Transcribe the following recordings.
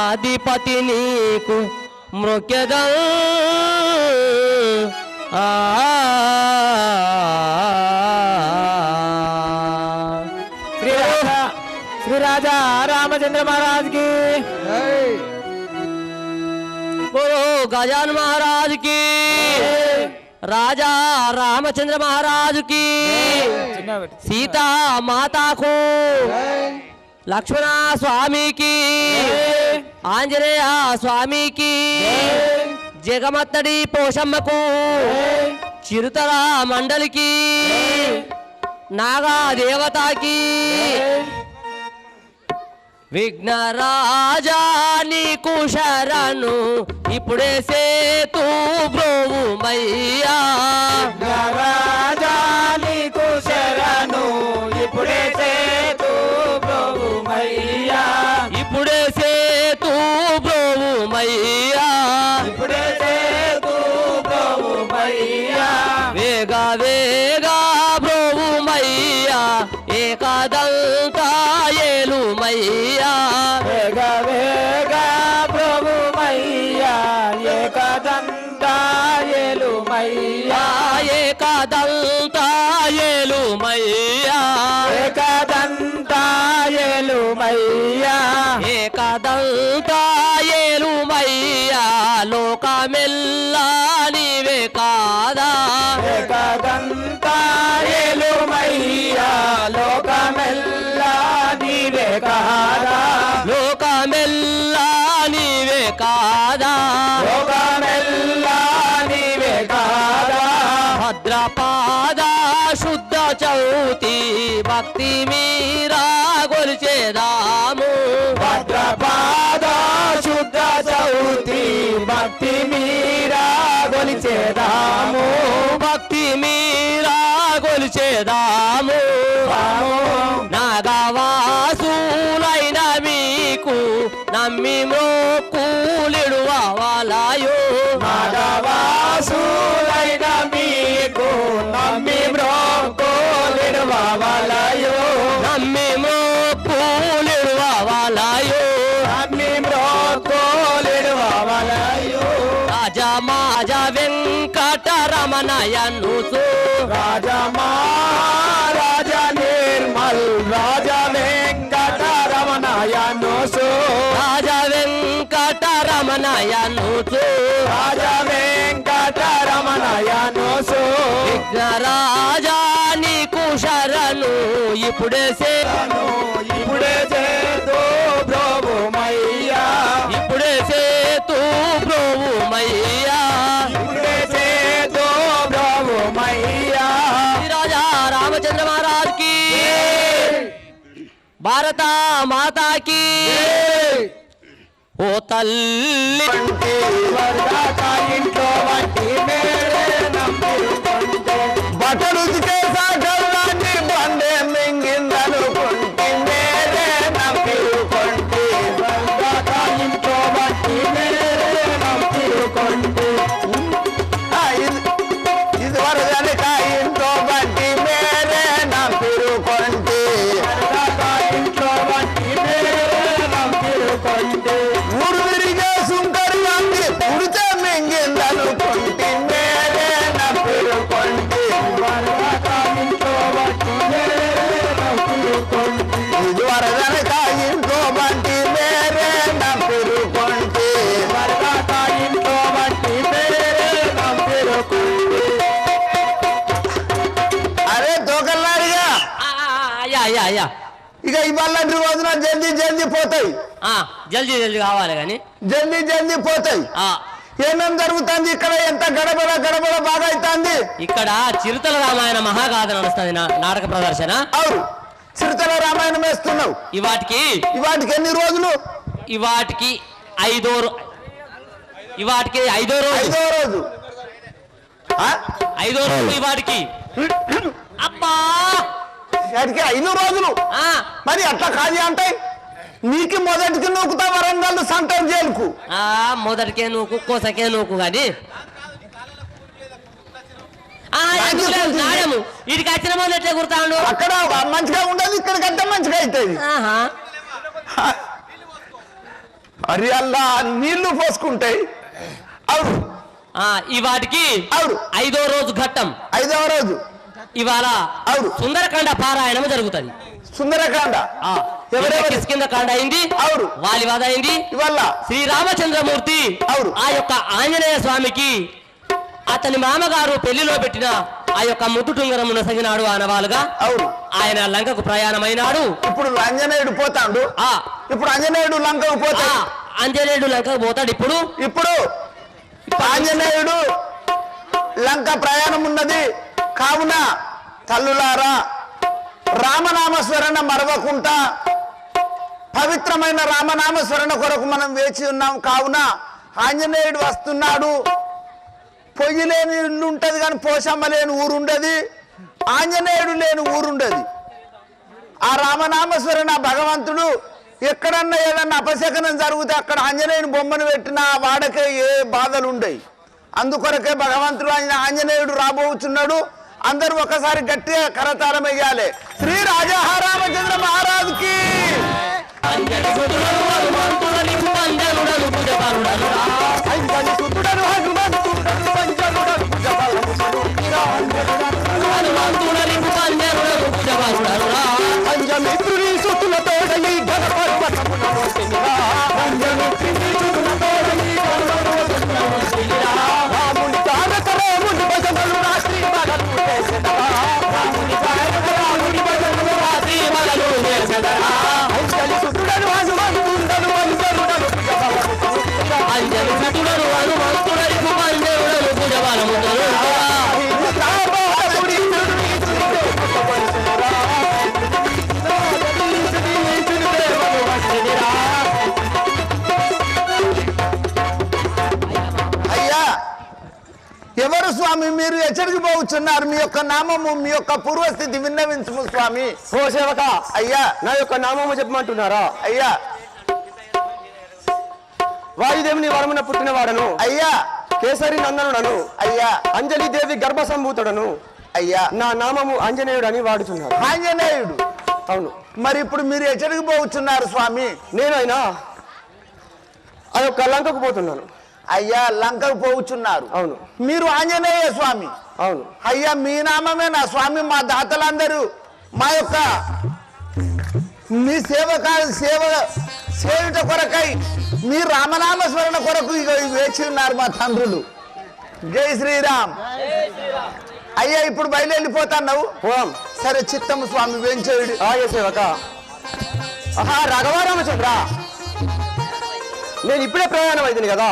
అధిపతి నీకు మృక్యదం श्री राजा रामचंद्र महाराज की, बोलो गजान महाराज की, राजा रामचंद्र महाराज की, सीता माता को, लक्ष्मण स्वामी की, आंजनेय स्वामी की, जगमत्तड़ी पोषम्म को, चिरुतरा मंडल की, नागा देवता की, విఘ్నరాజా నీకు శరణు ఇప్పుడే సేతు బ్రోవుమయ్యా, విఘ్నరాజా నీకు శరణు ఇప్పుడే సేతు బ్రోవుమయ్యా, ఇప్పుడే సేతు బ్రోవుమయ్యా, ఇప్పుడే సేతు బ్రోవుమయ్యా, వేగ వేగ బ్రోవుమయ్యా, ఏకదంతా ఏలుమయ్యా, వేగ వేగ ప్రభుమయ్యా, ఏకదంతా ఏలుమయ్యా, ఏకదంతా ఏలుమయ్యా, ఏకదంతా ఏలుమయ్యా, ఏకదంతా ఏలుమయ్యా, లోకమెల్లా నీవే కాదా, ఏకదంతా ఏలుమయ్యా, లోకమెల్లా నీవే కాదా, లోకమెల్లా నీవే కాదా, లోకమెల్లా నీవే కాదా, భద్రపాద శుద్ధ చౌతి భక్తి మీరా గొలిచేదాము, భద్రపాద శుద్ధ చౌతి భక్తి మీరా గొలిచేదాము, భక్తి మీరా గొలిచేదాము, నాగవాసులైన మీకు నమ్మి మ్రోక్కులిడువాలయో, నాగవాసులైన మీకు నమ్మి మ్రోక్కులిడువాలయో, నమ్మి మ్రోక్కులిడువాలయో, నమ్మి మ్రోక్కులిడువాలయో, రాజమాజ వెంకటరమణయన్నుచు, రాజ నిర్మల్ రాజ వెంకటరమణయన్నుచు, రాజ వెంకటరమణయన్నుచు, రాజ వెంకటరమణయన్నుచు, విఘ్నరాజా నీకు శరణు ఇప్పుడే ఇప్పుడే చేతో ప్రభుమయ్యా, ఇప్పుడే సేతు బ్రోవుమయ్యా, ఇప్పుడే చేతో ప్రభుమయ్యా, రాజా రామచంద్ర మహారాజ్ కి, భారత మాతా కి, ఓ తల్లి వరదాకా ఇంట్లో వంటి మేడే నమ్ముకుంటే, బట్టలు ఉతికేసాగల్లాంటి బండే మింగిందనుకుంటే మేడే నమ్ముకుంటే, వరదాకా ఇంట్లో వంటి మేడే నమ్ముకుంటే, ఇది వరదనక ఇంట్లో వంటి మేడే నమ్ముకుంటే, వరదాకా ఇంట్లో వంటి మేడే నమ్ముకుంటే, ఊరు తిరిగే సుంకరి వంటి ఉడితే మింగిందనుకుంటే మేడే నమ్ముకుంటే, వరదనక ఇంట్లో వంటి మేడే నమ్ముకుంటే, ఇది వరదనక ఇంట్లో వంటి మేడే నమ్ముకుంటే, వరదనక ఇంట్లో వంటి మేడే నమ్ముకుంటే. అరే దోకల్లాడిగా అయ్యా అయ్యా అయ్యా, ఇక ఇవాళ రోజున జల్దీ జల్దీ పోతాయి, జల్దీ జల్దీ కావాలి కానీ జల్దీ జల్దీ పోతాయి. ఏమేం జరుగుతుంది ఇక్కడ? ఎంత గడబడ గడబడ బాగా అవుతుంది. ఇక్కడ చిరుతల రామాయణ మహాగాథ నడుస్తుంది నాటక ప్రదర్శన. అవును, చిరుతల రామాయణం వేస్తున్నావు. ఇవాటికి ఎన్ని రోజులు? ఇవాటికి ఐదో రోజు. ఐదో రోజు. ఐదో రోజు ఇవాటికి. అబ్బా, వాటికి 5 రోజులు. మరి అట్లా కాదు అంటే నీకు మొదటికి నూకుతా వరంగల్ సెంటర్ జైలుకు. మొదటికే నూకు కోసకే నూకు కానీ వీడికి వచ్చిన మొదలెట్లే కుడతాడు. అక్కడ మంచిగా ఉండదు, ఇక్కడికంటే మంచిగా అవుతుంది. మరి అల్లా నీళ్లు పోసుకుంటాయి. అవును. ఈ వాటికి అవును 5వ రోజు ఘట్టం. 5వ రోజు ఇవాళ అవును సుందరకాండ పారాయణం జరుగుతుంది. సుందరకాండ కిష్కింధకాండ అయింది. అవును వాలివాద అయింది. ఇవాళ శ్రీరామచంద్రమూర్తి అవును ఆ యొక్క ఆంజనేయ స్వామికి అతని మామగారు పెళ్లిలో పెట్టిన ఆ యొక్క ముద్దుటుంగరం నొసగినాడు ఆనవాలుగా. అవును ఆయన లంకకు ప్రయాణమైనాడు. ఇప్పుడు ఆంజనేయుడు పోతాడు. ఇప్పుడు ఆంజనేయుడు లంకకు పోతాడు. ఆంజనేయుడు లంకకు పోతాడు. ఇప్పుడు ఆంజనేయుడు లంక ప్రయాణం ఉన్నది. కావున తల్లులారా రామనామస్మరణ మరవకుండా పవిత్రమైన రామనామస్మరణ కొరకు మనం వేచి ఉన్నాం. కావున ఆంజనేయుడు వస్తున్నాడు. పొయ్యి లేని ఇల్లు ఉంటుంది కానీ పోషమ్మ లేని ఊరుండది, ఆంజనేయుడు లేని ఊరుండది. ఆ రామనామస్మరణ భగవంతుడు ఎక్కడన్నా ఏదన్నా అపశకనం జరిగితే అక్కడ ఆంజనేయుని బొమ్మను పెట్టిన వాడకే ఏ బాధలు ఉండయి. అందుకొరకే భగవంతుడు ఆంజనేయుడు రాబోతున్నాడు. అందరూ ఒకసారి గట్టిగా కరతాళం వేయాలి. శ్రీ రాజా రామచంద్ర మహారాజుకి ఎవరు స్వామి మీరు ఎచ్చడికి పోవచ్చున్నారు? మీ యొక్క నామము మీ యొక్క పూర్వస్థితి విన్నవించుము స్వామి. ఓ సేవక అయ్యా నా యొక్క నామము చెప్పమంటున్నారా? అయ్యా వాయుదేవుని వరమున పుట్టినవాడను. అయ్యా కేసరి నందనుడను. అయ్యా అంజలి దేవి గర్భ సంభూతుడను. అయ్యా నా నామము ఆంజనేయుడు అని వాడుతున్నారు. ఆంజనేయుడు. అవును. మరి ఇప్పుడు మీరు ఎచ్చడికి పోవచ్చున్నారు స్వామి? నేనైనా ఆ యొక్క లంకకు పోతున్నాను. అయ్యా లంకకు పోవచ్చున్నారు. అవును. మీరు ఆంజనేయ స్వామి. అవును. అయ్యా మీ నామమే నా స్వామి. మా దాతలందరూ మా యొక్క మీ సేవిట కొరకై మీ రామనామ స్మరణ కొరకు ఇక వేచి ఉన్నారు మా తండ్రులు. జై శ్రీరామ్. అయ్యా ఇప్పుడు బయలుపోతున్నావు. సరే చిత్తము స్వామి వెంచేయుడు. ఆయే సేవక. ఆహా రాఘవారామచంద్ర, నేను ఇప్పుడే ప్రయాణం అయింది కదా.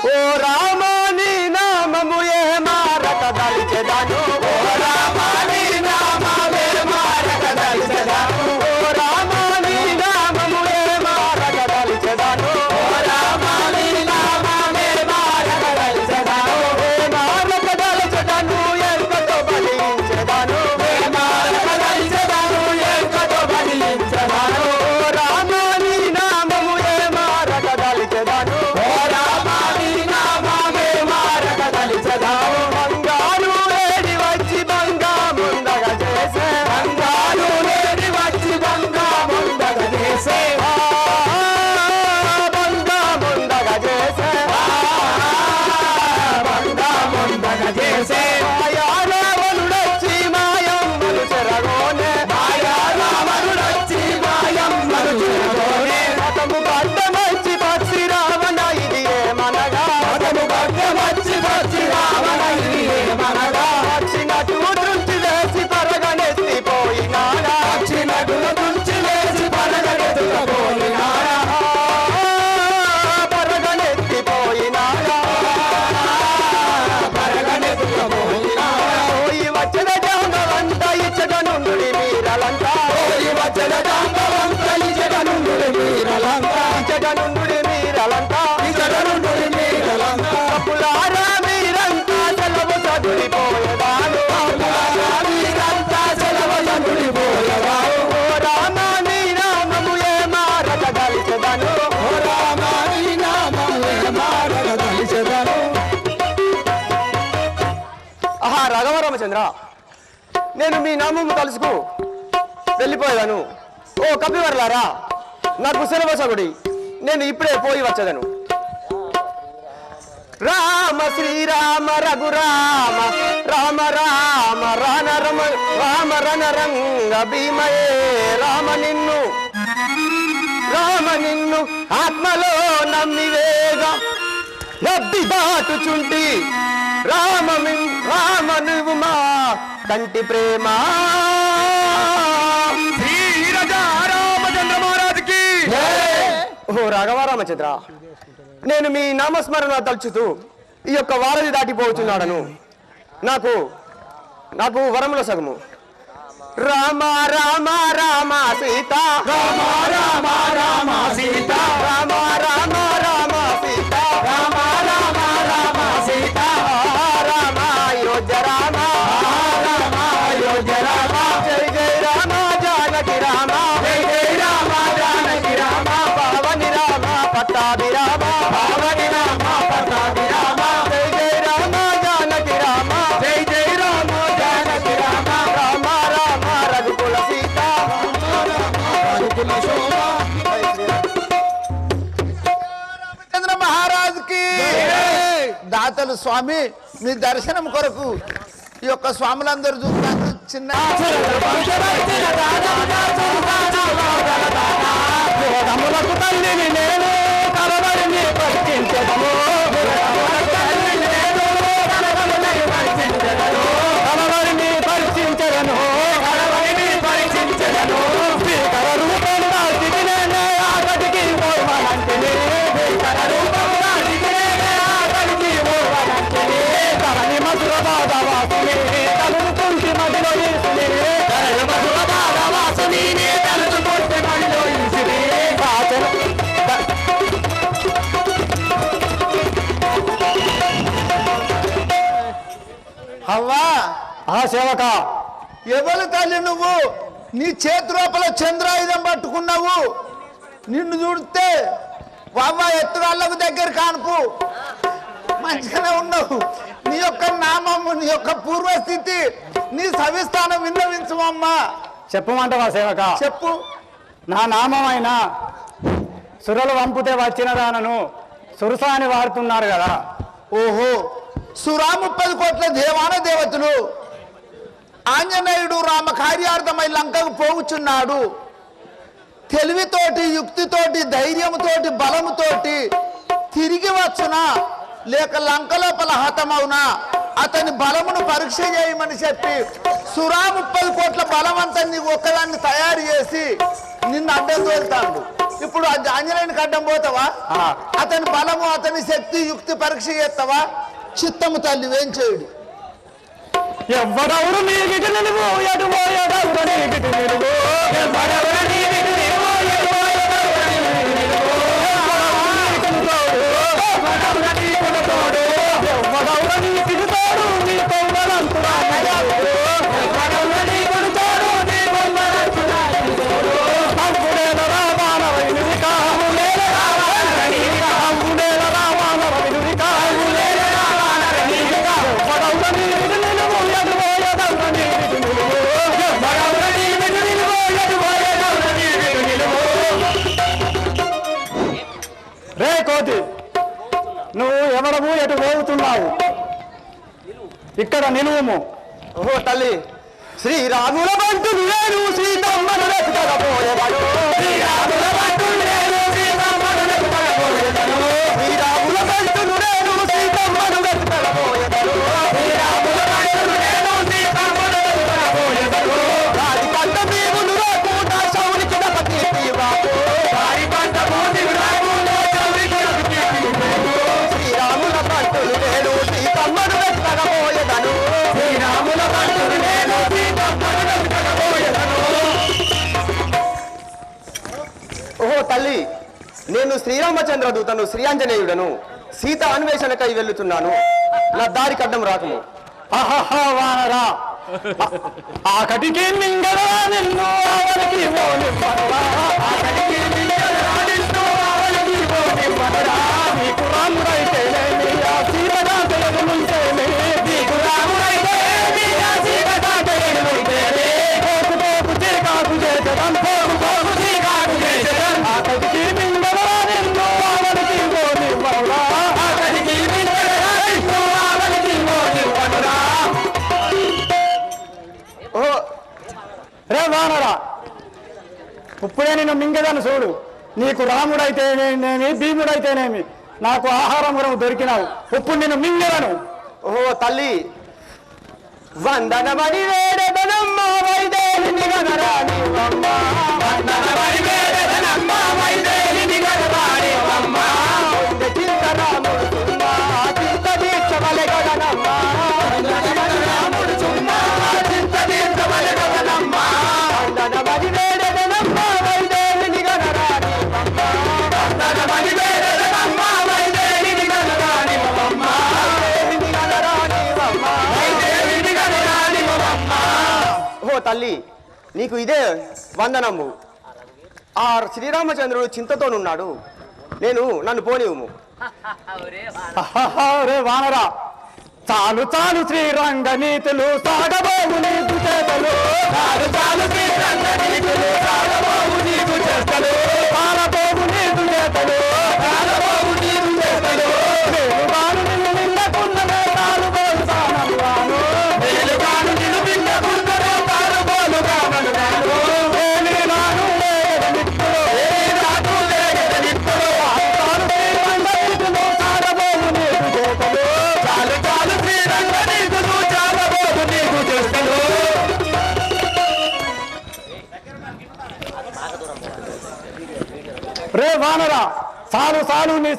ఓ రామాని నామము ఏ మారక దలిచెదాను. ఓ రామాని నామమే మారక దలిచెదాను. ఓ రామాని నామము ఏ మారక దలిచెదాను. ఓ రామాని నామమే మారక దలిచెదాను. ఏ మారక దలిచెదాను ఎంకతో బలించెదాను. ఏ మారక దలిచెదాను ఎంకతో బలించెదాను. ఓ రామాని నామము ఏ మారక దలిచెదాను. ఓ రామాని నామమే మారక దలిచెదాను. బంగారు లేడి వచ్చి బంగా ముందగా చేసే. బంగారు లేడి వచ్చి బంగా ముందగా చేసే. బంగా ముందగా చేసే. బంగా ముందగా చేసే. మాయా రావణుడొచ్చి మాయమ్మను చెరగోనే. మాయా రావణుడొచ్చి మాయమ్మను చెరగోనే. అతము పడ్డ మంచి పక్షి రావణ ఇది ఏమనగా. అతము పడ్డ మంచి పక్షి రావణ ఇది ఏమనగా. పక్షినటు దృష్టి వేసి పరగనెత్తిపోయినాడా. పక్షినటు దృష్టి వేసి పరగనెత్తిపోయినాడా. పరగనెత్తిపోయినాడా. పరగనెత్తిపోయినాడా. పోయి వచ్చిన జాంగవంత ఇచ్చట నుండి మీరలంతా. పోయి వచ్చిన జాంగవంత ఇచ్చట నుండి మీరలంతా. ఇచ్చట నుండి మీరలంతా. ఇచ్చట నుండి మీరలంతా. తప్పులారా మీరంతా సెలవు చదువుపోయేదాను. తప్పులారా మీరంతా సెలవు చదువుపోయేదాను. ఓ రామాని నామము ఏ మారక దలిచెదను. ఓ రామాని నామము ఏ మారక దలిచెదను. ఆహా రాఘవరామచంద్ర, నేను మీ నామము తలుసుకు వెళ్ళిపోయాను. ఓ కపివర్లారా నాకు సెలవసగుడి. నేను ఇప్పుడే పోయి వచ్చేదను. రామ శ్రీరామ రఘురామ రామ రామ రామ రణరంగ భీమయే రామ నిన్ను ఆత్మలో నమ్మివేగ నబ్బి దాటుచుంటి రామ నువ్వు మా కంటి ప్రేమ. రామచంద్ర మహారాజుకి. ఓ రాఘవ రామచంద్ర, నేను మీ నామస్మరణ తలుచుతూ ఈ యొక్క వారధి దాటిపోతున్నాడను. నాకు వరముల సగము. రామ రామ రామ సీత రామ రామ రామ సీత రామ రామ రామ సీత రామ రామ రామ సీత రామ అయోధ్య రామ రామ అయోధ్య రామ జై జై రామ జానకి రామ జై జై రామ జానకి రామ పావని రామ పట్టాభి రామ పావని రామ పట్టాభి రామ జై జై రామ జానకి రామ జై జై రామ జానకి రామ రామ రామ రఘుకుల సీత రఘుకుల శోభ. రామచంద్ర మహారాజుకి. దాతలు స్వామి మీ దర్శనం కొరకు ఈ యొక్క స్వాములందరూ చూస్తాను. చిన్న తల్లిని నేను కలవరిని పరిచించదము కలవరిని పరిచించదను శ్రీకర రూపం దాల్చితి నేనే ఆకటికి పోవనంటిని శ్రీకర రూపం దాల్చితి నేనే ఆకటికి పోవనంటిని తరణి మధుర బాధవాసుని తలుచుకుంటి మదిలో ఈసుని తరణి మధుర బాధవాసుని తలుచుకుంటి మదిలో ఈసుని అవ్వా సేవక ఎవరు తల్లి నువ్వు? నీ చేతి లోపల చంద్రాయుధం పట్టుకున్నావు. నిన్ను చూడితే వావ్వ ఎత్తుగాళ్ళకు దగ్గర కానుపు మంచిగానే ఉన్నావు. నీ యొక్క నామము, నీ యొక్క పూర్వస్థితి, నీ సవిస్థానం విన్నవించమమ్మా. చెప్పమంటవా సేవక? చెప్పు. నా నామమైన సురలు వంపుతే వచ్చిన దానను సురస అని వాడుతున్నారు కదా. ఓహో, సురా 30 కోట్ల దేవాన దేవతలు ఆంజనేయుడు రామ కార్యార్థమై లంకకు పోవుచున్నాడు. తెలివితోటి, యుక్తితోటి, ధైర్యముతోటి, బలముతోటి తిరిగి వచ్చునా లేక లంక లోపల హతమవునా అతని బలమును పరీక్ష చేయమని చెప్పి సురా 30 కోట్ల బలవంతాన్ని ఒక్కదాన్ని తయారు చేసి నిన్ను అడ్డం తోలుతాడు. ఇప్పుడు ఆంజనేయునికి అడ్డం పోతావా? అతని బలము, అతని శక్తి, యుక్తి పరీక్ష చేస్తావా? చిత్తము తల్లి ఏం చేయుడు. ఎవ్వడవుడు నీ గిటి నిలువు ఎటుపోయేదవుడు నీ గిటి నిలువు ఎవ్వడవుడు నీ గిటి నిలువు ఎవ్వడవుడు నీ గిటి తోడు నీ పొంగలంతుడా అంకుడేల రామానవైనుడి కాములేల అంకుడేల రామానవైనుడి కాములేల ఎవ్వడవుడు నీ గిటి నిలువు ఎటుపోయేదవుడు నీ గిటి నిలువు ఎవ్వడవుడు నీ గిటి నిలువు ఎటుపోయేదవుడు నీ గిటి నిలువు. రే కోతి, నువ్వు ఎవడము ఎటు పోతున్నావు? ఇక్కడ నిలువుము. ఓహో తల్లి, శ్రీరాముల బంటులు నేను సీతమ్మను వెతకకపోయేదను శ్రీరాముల బంటులు నేను సీతమ్మను వెతకకపోయేదను శ్రీరాముల బంటులు నేను సీతమ్మను వెతకకపోయేదను శ్రీరాముల బంటులు నేను సీతమ్మను వెతకకపోయేదను రాజి పంట దేవులు రాకుండా శౌనికి దపతి రాకు రాజి పంట దేవులు రాకుండా శౌనికి దపతి శ్రీరాముల బంటులు నేను సీతమ్మను వెతకకపోయేదను శ్రీరాముల బంటులు నేను సీతమ్మను వెతకకపోయేదను. ఓహో తల్లి, నేను శ్రీరామచంద్ర దూతను శ్రీ ఆంజనేయుడను. సీత అన్వేషణకై వెళ్తున్నాను. నా దారి కడ్డం రాకము. వానరా ఆకటికి మింగరా నిన్ను ఆవలికి ఓనివ్వనురా ఆకటికి మింగరా నిన్ను ఆవలికి ఓనివ్వనురా నీకు రాముడైతేనేమి ఆ సీతగా తెలుగుంటేనే నీకు రాముడైతేనేమి ఆ సీతగా తెలుగుంటేనే కోకు కోకు చీకాకు చేసడం కోకు కోకు చీకాకు చేసడం ఆకటికి మింగరా నిన్ను వానరా ఇప్పుడే నేను మింగదాను చూడు. నీకు రాముడైతేనేమి భీముడైతేనేమి నాకు ఆహారం కూడా దొరికినావు. ఇప్పుడు నేను మింగలను. ఓహో తల్లి వందనమణి వేడదనమ్మ వైదేహిని గణరాణి అమ్మ వందనమణి వేడదనమ్మ వైదేహిని గణరాణి అమ్మ చింతరాముడు సున్నా చింత దీక్షవలె గగనమ్మ రాముడు సున్నా చింత దీక్షవలె గగనమ్మ వందనమణి వేడదనమ్మ వైదేహిని గణరాణి అమ్మ వందనమణి వేడదనమ్మ వైదేహిని గణరాణి అమ్మ వైదేహిని గణరాణి అమ్మ వైదేహిని గణరాణి అమ్మ. ఓ తల్లి నీకు ఇదే వందనము. ఆ శ్రీరామచంద్రుడు చింతతోనున్నాడు. నన్ను పోనివ్వు. రే వానరా చాలు చాలు శ్రీరంగ నీతులు సాగబోవు నీకు చేతలు చాలు చాలు శ్రీరంగ నీతులు సాగబోవు నీకు చేతలు పాలబోవు నీకు చేతలు పాలబోవు నీకు చేతలు వేలుగాను నిన్ను నిన్నకున్ననే తాలుబోలు కానలుగాను వేలుగాను నిన్ను నిన్నకున్ననే తాలుబోలు కానలుగాను వేలిగాను లేగనిత్తులు వేలిగాను లేగనిత్తులు చాలు శ్రీరంగ నీతులు సాగబోవు నీకు చేతలు చాలు చాలు శ్రీరంగ నీతులు సాగబోవు నీకు చేతలు. రే వానరా సాలు సాలు నీ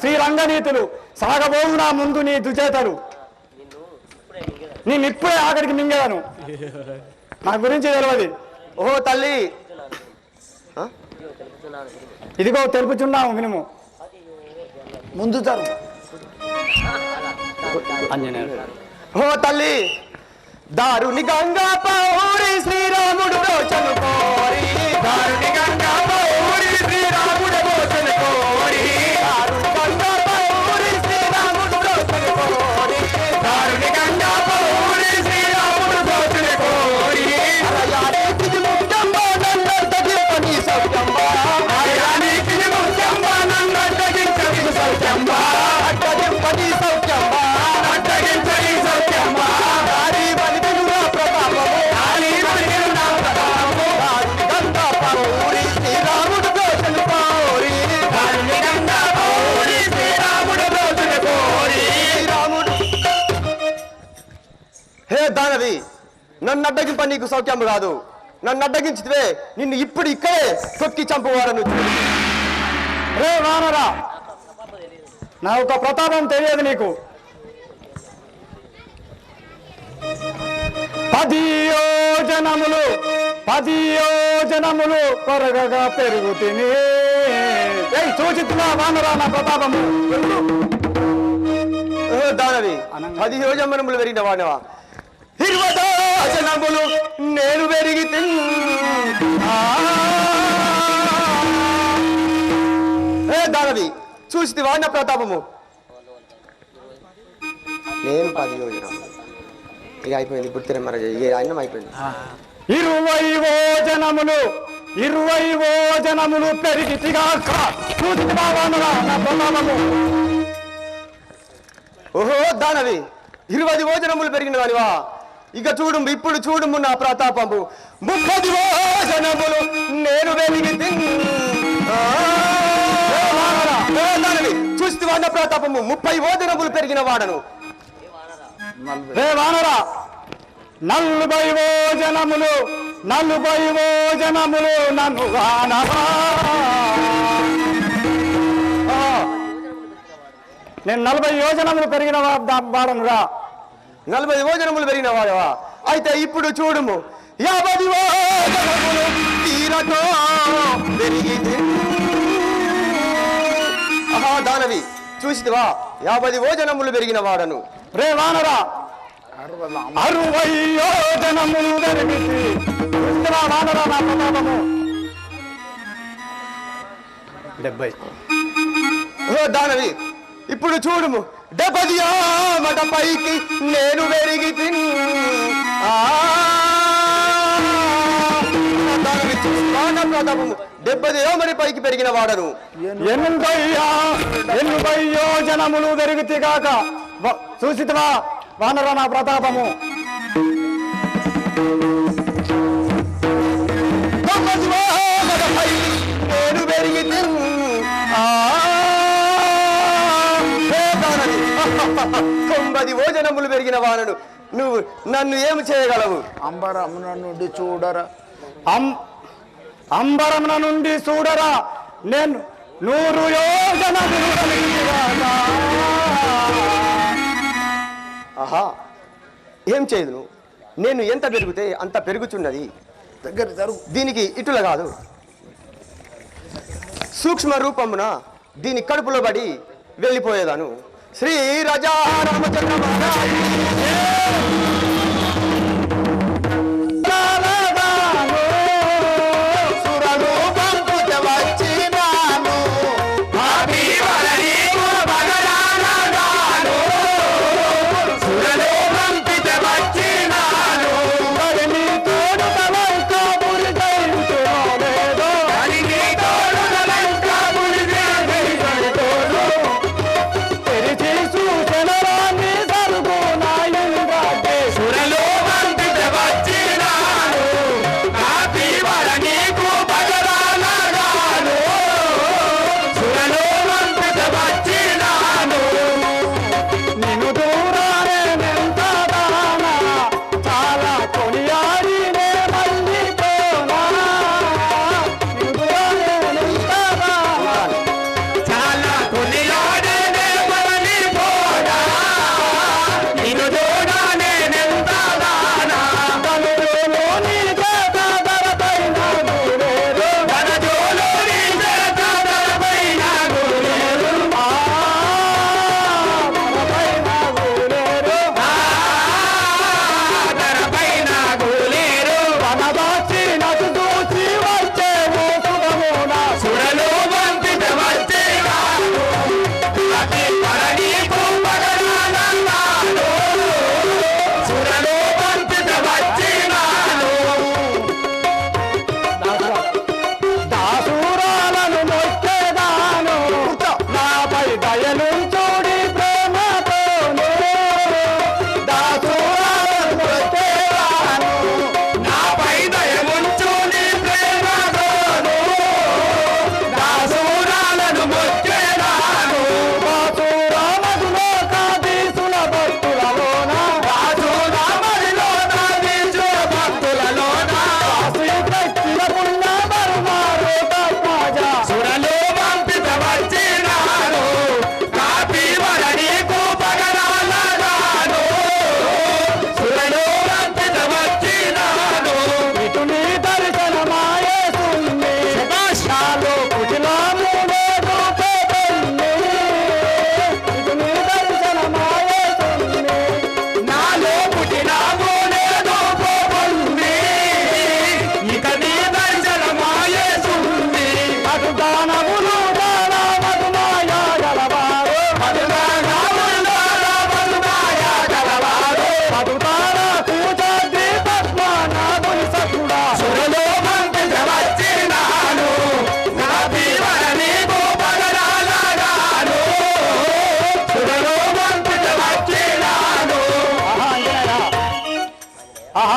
శ్రీరంగనీతులు సాగబోవు నా ముందు నీ దుచేతలు. నేను ఇప్పుడే ఆఖరికి మింగేదాను. నా గురించి తెలియదు. ఓహో తల్లి ఇదిగో తెలుపుచున్నాము వినుము. ముందు తరు ఓ తల్లి దారుని గంగా పౌరి శ్రీరాముడు రోచను కోరి దారుని గంగా పౌరి శ్రీరాముడు రోచను కోరి దారుని గంగా పౌరి శ్రీరాముడు రోచను కోరి దారుని గంగా పౌరి శ్రీరాముడు రోచను కోరి అరయానికి ముఖ్యంబ నందగిపని సౌఖ్యంబ అరయానికి ముఖ్యంబ నందగిపని సౌఖ్యంబ అడ్డగింపని సౌఖ్యంబ అడ్డగింపని సౌఖ్యంబ దారి బలిదురా ప్రతాపము దారి బలిదురా ప్రతాపము దారుని గంగా పౌరి శ్రీరాముడు రోచను కోరి దారుని గంగా పౌరి శ్రీరాముడు రోచను కోరి శ్రీరాముడు. హే దానవి నన్ను అడ్డగింప నీకు సౌఖ్యము కాదు. నన్ను అడ్డగించితే నిన్ను ఇప్పుడు ఇక్కడే తొక్కి చంపువారను. రే వానరా నా యొక్క ప్రతాపం తెలియదు నీకు. 10 యోజనములు కొరగగా పెరుగుతిని. సూచిస్తున్నా వానరా నా ప్రతాపము. దానవి 10 యోజనములు పెరిగిన వాడవా 20 యోజనములు నేను పెరిగి దానవి చూసి వాడిన ప్రతాపము. నేను 10 యోజనములు ఇక అయిపోయింది. గుర్తురే మరి అన్నం అయిపోయింది. 20 యోజనములు పెరిగితిగాక చూచితివా వానరా నా ప్రతాపము. ఓహో దానవి 20 యోజనములు పెరిగిన వాడివా. ఇక చూడు ఇప్పుడు చూడుము నా ప్రతాపము. 30 యోజనములు నేను వెలిగి చూస్తే వాడిన ప్రతాపము 30 యోజనములు పెరిగిన వాడను. రే వానరా 40 యోజనములు నన్ను వానరా. నేను 40 యోజనములు పెరిగిన వాడనురా. 40 యోజనములు పెరిగిన వాడవా. అయితే ఇప్పుడు చూడుము 50 యోజనములు తీరతో పెరిగి దానవి చూసివా 50 యోజనములు పెరిగిన వాడను. రే వానరా 60 యోజనములు పెరిగితి చూసివా వానరా నా ప్రతాపము. 70 దానవి ఇప్పుడు చూడుము 70 ఆమడ పైకి నేను పెరిగి దానవి చూసిన ప్రతాపము 70 ఆమడి పైకి పెరిగిన వాడను. 80 యోజనములు పెరిగితే కాక చూసివా వానరా నా ప్రతాపము. నేటికి తొంభది భోజనములు పెరిగిన వానను నువ్వు నన్ను ఏమి చేయగలవు? అంబరమున నుండి చూడరా, అంబరమున నుండి చూడరా, నేను 100 యోజనములు కలిగినవాడా. ఆహా, ఏం చేయదును? నేను ఎంత పెరిగితే అంత పెరుగుచున్నది. దగ్గర జరుగు. దీనికి ఇటుల కాదు, సూక్ష్మ రూపమున దీని కడుపులో పడి వెళ్ళిపోయేదాను. శ్రీ రాజా రామచంద్ర మహారాజ్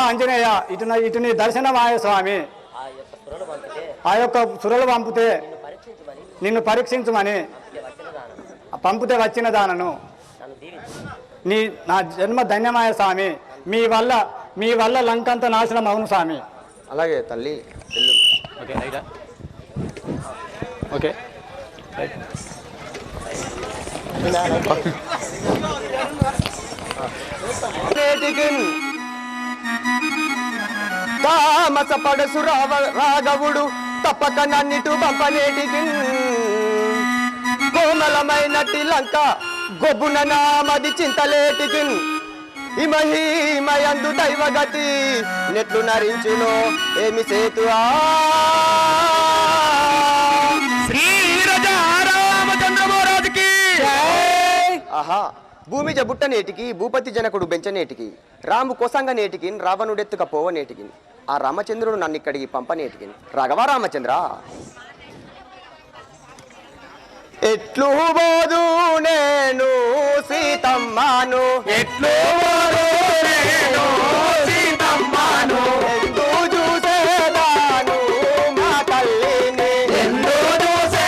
ఆంజనేయ ఇటుని దర్శనమాయ స్వామి. ఆ యొక్క సురలు పంపితే నిన్ను పరీక్షించమని పంపితే వచ్చిన దానను నా జన్మ ధన్యమాయ స్వామి. మీ వల్ల లంకంత నాశనం అవును స్వామి. అలాగే తల్లి. ఓకే తామస పడసు రాఘవుడు తప్పక నన్నిటు పంపనేటికి కోమలమైనట్టి లంక గొబ్బున నామది చింతలేటికి ఇమహీమయందు దైవగతి నెట్లు నరించును ఏమి సేతువా. ఆహా, భూమిజ బుట్టనేటికి భూపతి జనకుడు బెంచనేటికి రాము కోసంగ నేటికి రావణుడెత్తుక పోవనేటికి ఆ రామచంద్రుడు నన్ను ఇక్కడికి పంపనేటికి. రాఘవ రామచంద్ర ఎట్లు బోదు నేను సీతమ్మను, ఎట్లు నేను సీతమ్మను, ఎందు చూసేదాను మా తల్లిని, ఎందు చూసే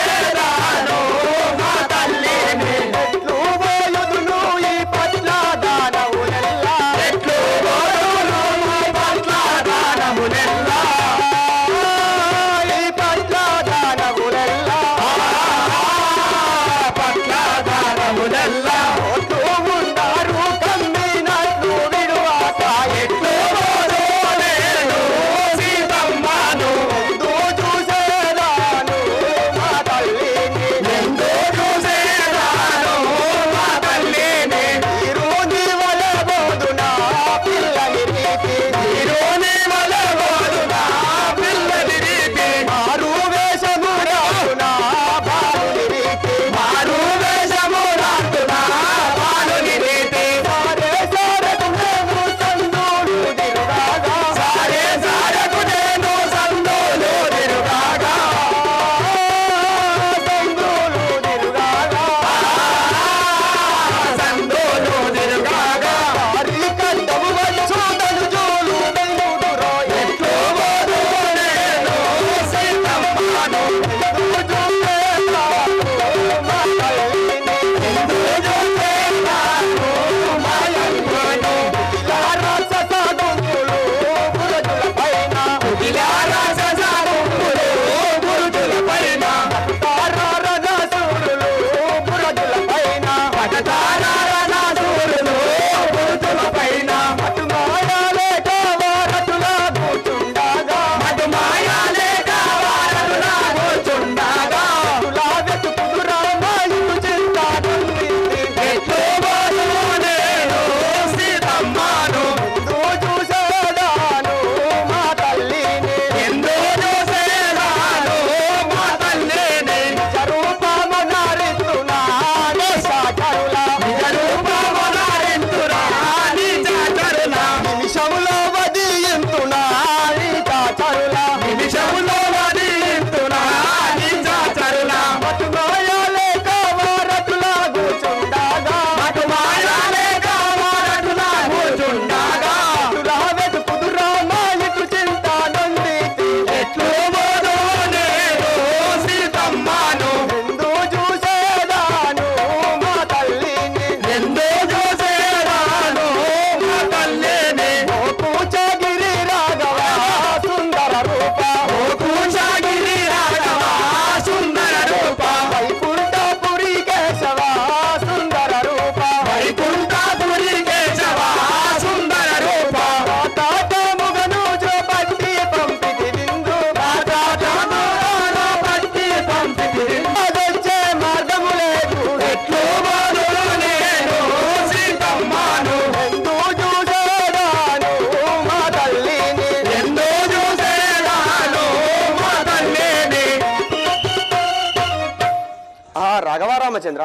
రామచంద్ర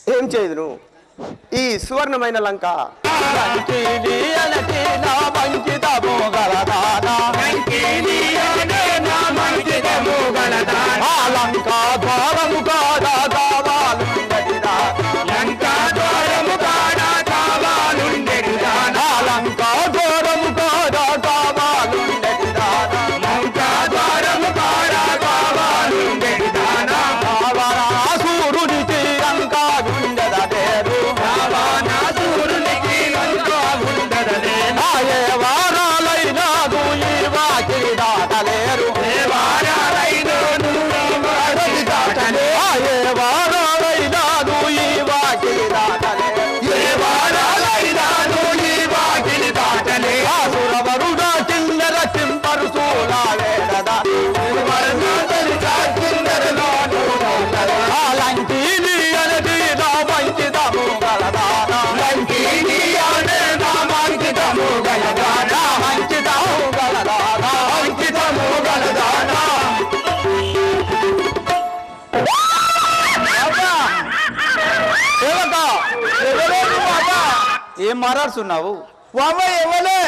ఏం చేయదును ఈ సువర్ణమైన లంక లంకా ద్వారము కాదా కావాలుండెడి లంకా ద్వారము కాదా కావాలుండెడి లంకా ద్వారము కాదా కావాలుండెడి లంకా ద్వారము కాదా కావాలుండెడి రావణాసురునికి లంకా గుండెదలేరు రావణాసురునికి లంకా గుండెదలేరు ఏ వారాలైనాదు ఈ వాకిలి దాటలేరు ఏ వారాలైనాదు ఏ వారాలైనాదు ఈ వాకిలి దాటలేరు ఏ వారాలైనాదు ఈ వాకిలి దాటలేరు ఆసురవరుడా కిన్నెర కింపరుసూలా వేడదా లంకీని అనేది నా వంకితము గలదానా లంకీని అనే నా వంకితము గలదానా వంకితము గలదానా వంకితము గలదానా ఏం మాట్లాడుతున్నావు వామ ఎవలే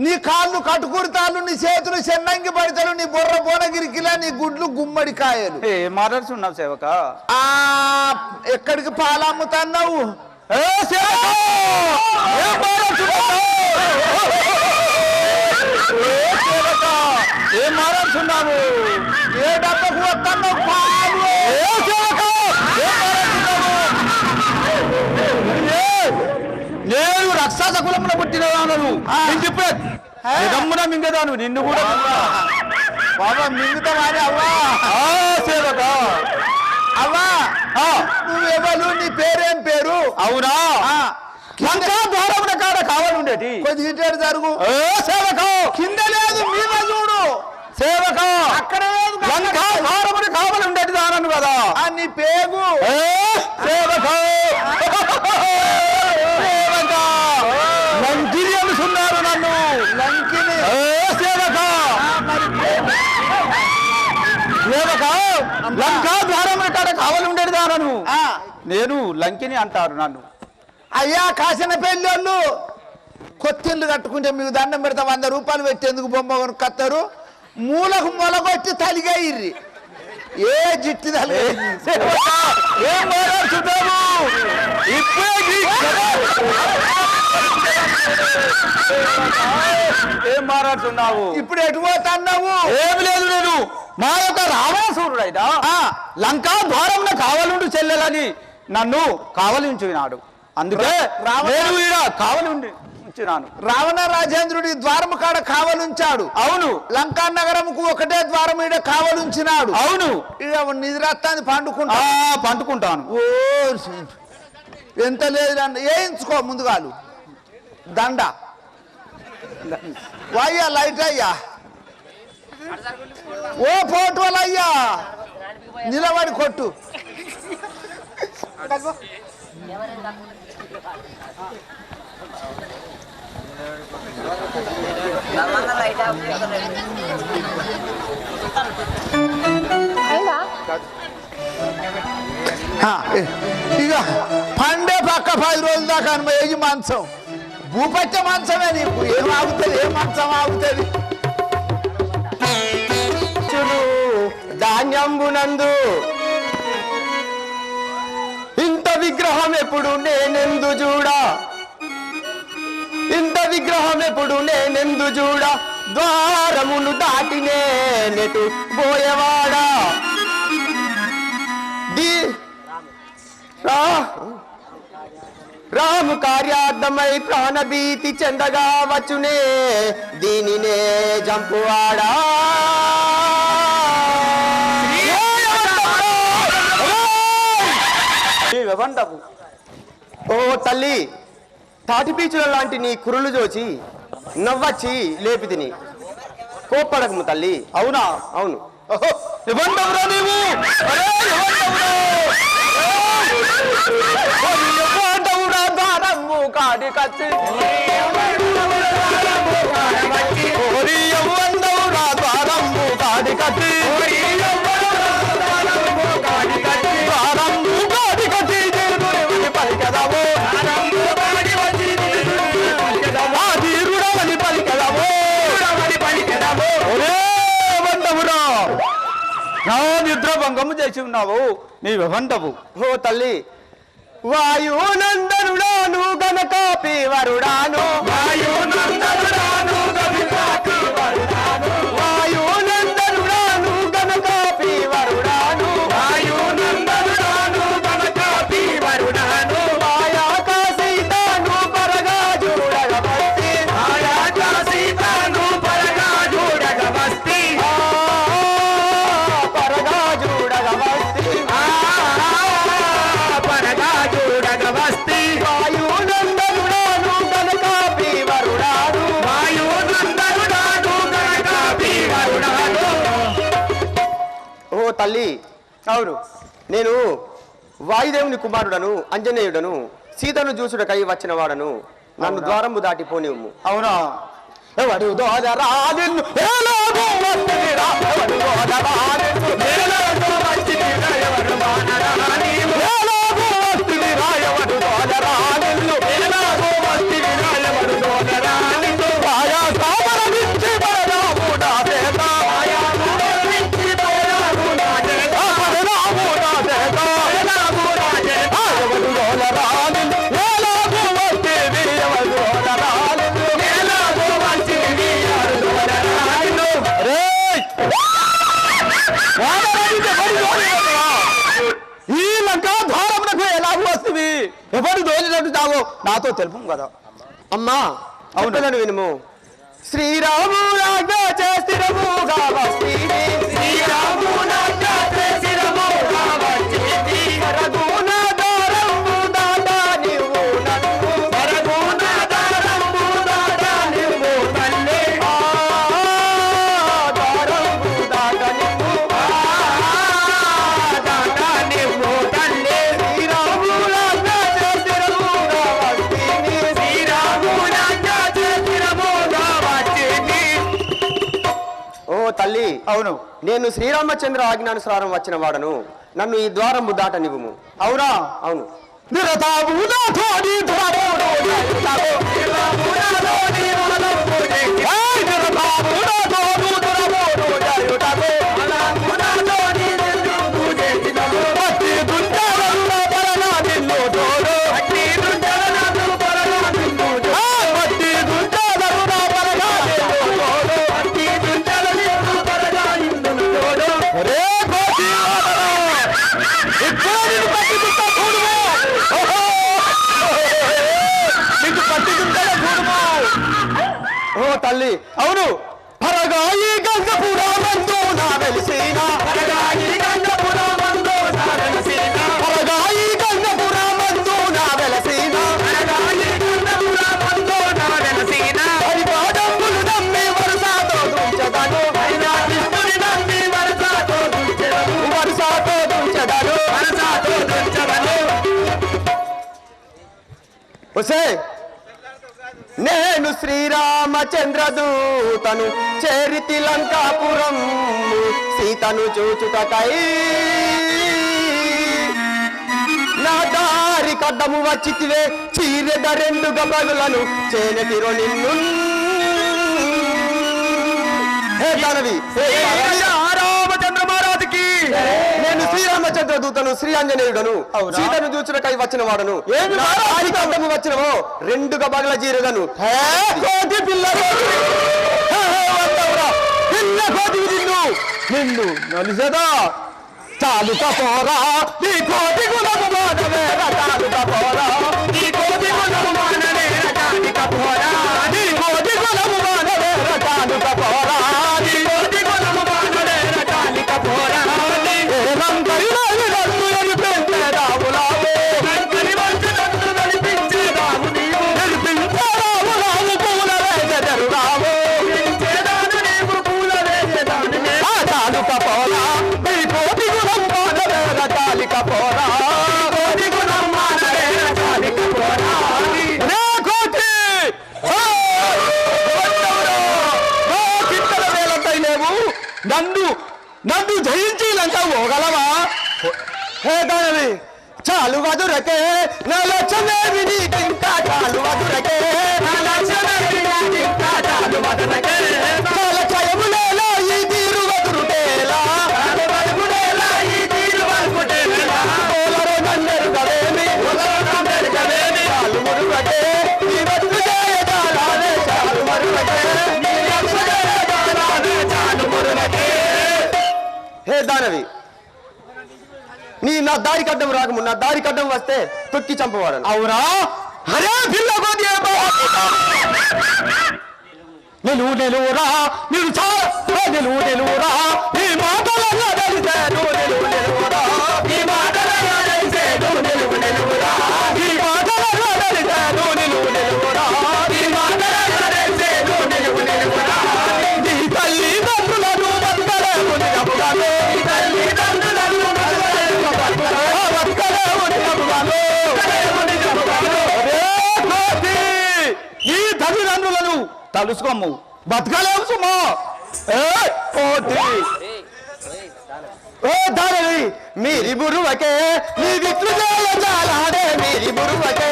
నీ కాళ్ళు కట్టుకుర్తాలు నీ చేతులు చెన్నంగి పడతారు నీ బుర్ర బోనగిరికిలా నీ గుడ్లు గుమ్మడికాయలు ఏం మాట్లాడుతున్నావు సేవక ఆ ఎక్కడికి పాలు అమ్ముతున్నావు ఏం మాట్లాడుతున్నావు ఏ డబ్బకు వస్తున్నావు పాలు నేను రక్షాస కులంలో పుట్టినదాను ఇప్పుడే నిజమ్మున మింగదాను నిన్ను కూడా బాబా మింగుతావాని అవ్వా సేవక అవ్వా నువ్వెవరు నీ పేరేం పేరు అవునా లంకా ద్వారమున కాడ కావాలుండేది కొద్దిగా ఇటు జరుగు సేవక కింద లేదు మీద చూడు సేవక అక్కడ లేదు లంకా ద్వారమున కావాలుండేది దానను కదా నీ పేగు సేవక సేవక లంకిని అనుకున్నారు నన్ను లంకిని సేవక సేవక లంకా ద్వారమున కాడ కావాలుండేది దానను నేను లంకిని అంటారు నన్ను అయ్యా కాసిన పెళ్ళోళ్ళు కొత్తిళ్ళు కట్టుకుంటే మీకు దండం పెడతా 100 రూపాయలు పెట్టేందుకు బొమ్మ కొనుక్కొస్తారు మూలకు మొలగొట్టి తలిగయిర్రి ఏ జిట్టి తలిగ ఏం మాట్లాడుతున్నావు ఇప్పుడు ఎటు పోతున్నావు ఏమి లేదు నేను మా యొక్క రావణాసురుడైనా లంకా ద్వారంలో కావలుండు చెల్లెలని నన్ను కావలించినాడు అందుకే నేను ఈడ కావలి ఉంచినాను రావణ రాజేంద్రుడి ద్వారము కాడ కావలుంచాడు అవును లంకా నగరముకు ఒకటే ద్వారం ఈడ కావలుంచినాడు అవును ఇక నిద్రస్తాన్ని పండుకుంటా పండుకుంటాను ఓ ఎంత లేదు వేయించుకో ముందుగాలు దండ వయ్యా లైట్ అయ్యా ఓ ఫోటోలు అయ్యా నిలబడి కొట్టు ఇక పండే పక్క 10 రోజుల దాకా ఏది మాంసం భూపత్య మాంసమే నీకు ఏం ఆగుతుంది ఏ మాంసం ఆగుతుంది ధాన్యంబునందు ఇంత విగ్రహం ఎప్పుడు నేనెందు చూడా ఇంత విగ్రహం ఎప్పుడు నేనెందు చూడా ద్వారమును దాటినే నెటు పోయేవాడా రాము కార్యార్థమై ప్రాణభీతి చెందగా వచ్చునే దీనినే జంపువాడా ఓ తల్లి తాటిపీచుల లాంటి నీ కురులు జోచి నవ్వచ్చి లేపి తిని కోప్పడకము తల్లి అవునా అవును ఇవ్వండవురా నీవు కాడి కచ్చి కాడి కచ్చి పాపము చేసి ఉన్నావు, నీవెవంటవు? ఓ తల్లి, వాయునందనుడాను గనక పీవరుడాను, వాయునందనుడాను గనక పీవరుడాను, వాయునందనుడాను గనక పీవరుడాను, వాయునందనుడాను గనక పీవరుడాను, మాయాక సీతాను పరగా చూడగవస్తి, మాయాక సీతాను పరగా చూడగవస్తి, పరగా చూడగవస్తి, పరగా చూడగవస్తి, వాయునందనుడాను గనక పీవరుడాను, వాయునందనుడాను గనక పీవరుడాను. ఓ తల్లి, అవును. నేను వాయుదేవుని కుమారుడను, అంజనేయుడను, సీతను చూసుడకై వచ్చిన వాడను, నన్ను ద్వారము దాటిపోనివ్వు. అవునా? ఎవడు దోదరా నిన్ను ఎలాగో వస్తిరా, ఎవడు దోదరా నిన్ను ఎలాగో వస్తిరా, ఎవడు వానరా నీవు ఎలాగో వస్తిరా, ఎవడు దోదరా నిన్ను ఎలాగో వస్తిరా, ఎవడు దోదరా నిన్ను మాయా సామరమించి పరనాము నా చేత, మాయా సామరమించి పరనాము నా చేత, పరనాము నా చేత, పరనాము నా చేత, ఎవడు దోదరా నిన్ను ఎలాగో వస్తివి, ఎవడు దోదరా నిన్ను ఎలాగో వస్తివి, ఎవడు దోదరా నిన్ను. రేయ్! వానరానికి ఎవడు దోలినట్టురా? ఈ లంక ద్వారమునకు ఎలాగూ వస్తుంది, ఎవరు దోలినట్టు తావో నాతో తెలుపు కదా. అమ్మా, అవునను వినుము. శ్రీరాములాగా చేసిరముగా వస్తీవి, శ్రీరాములాగా చేసిరముగా వస్తీవి, పరగుణ దారము దాదా నీవు నన్ను, పరగుణ దారము దాదా నీవు తల్లి, దారము దాదా నీవు, దాదా నీవు తల్లి, శ్రీరాములాగా చేసిరముగా వస్తీవి, శ్రీరాములాగా చేసిరముగా వస్తీవి. ఓ తల్లి, అవును. నేను శ్రీరామచంద్ర ఆజ్ఞానుసారం వచ్చిన వాడను, నన్ను ఈ ద్వారము దాటనివ్వుము. అవునా? అవును. నిరతాబునాథోని ధరమోడో జయుతావో, నిరతాబునాథోని వలము జయి, ఏయ్ నిరతాబునాథోని ధరమోడో జయుతావో, నిరతాబునాథోని వలము జయితావో, అట్టి దుండలను పరనా నిన్ను తోడు, అట్టి దుండలను పరనా నిన్ను తోడు, అట్టి దుండలను పరనా నిన్ను తోడు, అట్టి దుండలను పరనా నిన్ను తోడు. రే కోటి వాదరా, ఇక్కడ నిన్ను పట్టిదుంటా చూడుమో, నీకు పట్టిదుంటా చూడుమో. ఓ తల్లి, అవును. పరగాయి గంగపురామందు నా వెలిసిన, పరగాయి గంగపురామందు నా వెలిసిన, పరగాయి గంగపురామందు నా వెలిసిన, పరగాయి గంగపురామందు నా వెలిసిన, హరిపాదములు నమ్మి వరుసతో దుంచదను, హరినాథుని నమ్మి వరుసతో దుంచెదను, వరుసతో దుంచెదను, వరుసతో దుంచెదను. ఒసే నేను శ్రీరామచంద్ర దూతను చేరితి లంకాపురం సీతను చూచుటకై, నా దారి కడ్డము వచ్చితివే చీరెద రెండు గబగులను చేనతిరో నిన్ను. హే దానవి, రామచంద్ర మహారాజుకి నేను శ్రీరామచంద్ర దూతను, శ్రీ ఆంజనేయుడను, అవునా? సీతను చూచుటకై వచ్చిన వాడను. ఏమి నా దారి కడ్డము వచ్చినవో రెండు గబగల జీరగను. కోటి పిల్ల పిల్ల కోటి నిన్ను నలిసదా చాలుక పోరా, నీ కోటి గుణము మానవేర చాలుక పోరా, నీ కోటి గుణము మానవేర చాలుక పోరా, నీ కోటి గుణము మానవేర చాలుక పోరా, నీ కోటి గుణము మానవేర చాలుక పోరా. రంగరి నన్ను ఎనిపించే రాములావు, రంగరి నన్ను నడిపించే రాము నీవు, నడిపించే రాములావు పూల వేసెదరు రావు, నడిపించేదాను నీవు పూల వేసెదాను చాలుక పోరా, నీ కోటి గుణం మానవేర చాలిక పోరా, కోటి గుణం మానవేర చాలిక పోరా. రే కోటి కిందల వేలంతై లేవు, నన్ను జయించి లంక పోగలవా? హే దానవి, చాలు వదురకే నా లక్ష్యమేమి నీకింకా, చాలు వదురకే నా లక్ష్యమేమి నీకింకా, చాలు వదురకే చాలా చయములేలా ఈ తీరు వదురుటేలా, చాలా భయములేలా ఈ తీరు దానవి, నా దారి కడ్డం రాకము, నా దారి కడ్డం వస్తే తొక్కి చంపవాడను. అవునా? అరే పిల్ల కోతి నిలువురా నిలు నిలువురా ఈ మాటలలో తెలిసేను నిలువురా ఈ మాటలలో తెలిసేను నిలువురా ఈ మాటలలో తెలిసేను నిలువురా ఈ మాటలలో తెలిసేను నిలువురా నీ తల్లిదండ్రులను బతకలేవు నిజముగాను నీ తల్లిదండ్రులను బతకలేవు నిజముగాను నీ తల్లిదండ్రులను తలుసుకోము బతకలేవు సుమా. దానవి మీరి బురువకే నీ విట్లు జాలాడే మీరి బురువకే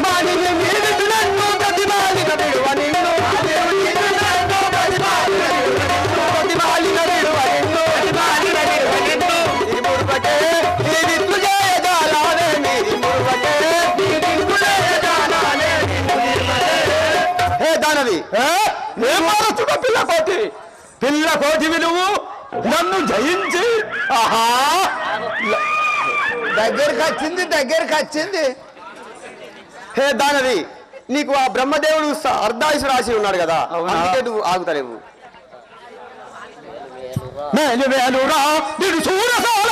మాని మీరి నన్ను ప్రతిమాలిన విడువ నిన్ను ప్రతిమాలిన విడువ నిన్ను మీరి బురువకే నీ విట్లు జాలాడే మీరి బురువకే దానవి పిల్ల కోటివి నువ్వు నన్ను జయించి ఆహా దగ్గరికి వచ్చింది. హే దానవి, నీకు ఆ బ్రహ్మదేవుడు అర్ధాయుష రాసి ఉన్నాడు కదా, అందుకే నువ్వు ఆగుతలేవు. మేలురా నిన్ను చూడసాల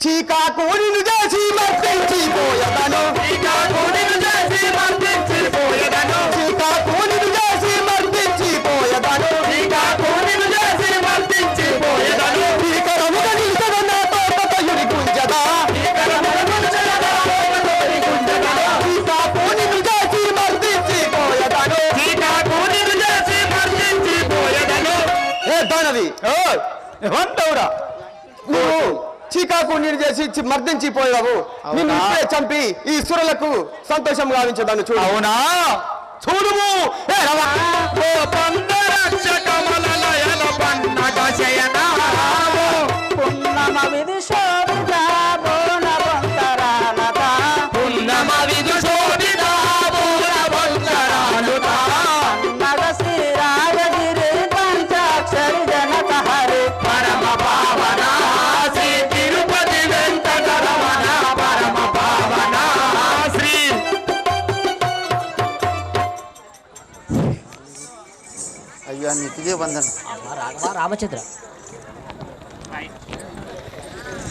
చీకాకుడిని చేసి మర్తించిపోయదను చీకాకుడిని చేసి మర్తించిపోయదను చీకాకుడిని చేసి మర్తించిపోయదను చీకాకుడిని చేసి మర్తించిపోయదను చీకరముగ నిలిచదన్న తోటయుడి గుంజదా చీకాకుడిని చేసి మర్తించిపోయదను చీకాకుడిని చేసి మర్తించిపోయదను. ఏ దానవి ఏమంటావురా నువ్వు? చీకాకు నీరు చేసి మర్దించిపోయావు, నిన్ను ఇప్పుడే చంపి ఈ సురులకు సంతోషం గావించదాన్ని చూడు. అవునా? చూడుము అయ్యా నితిదే వందన. రామచంద్ర,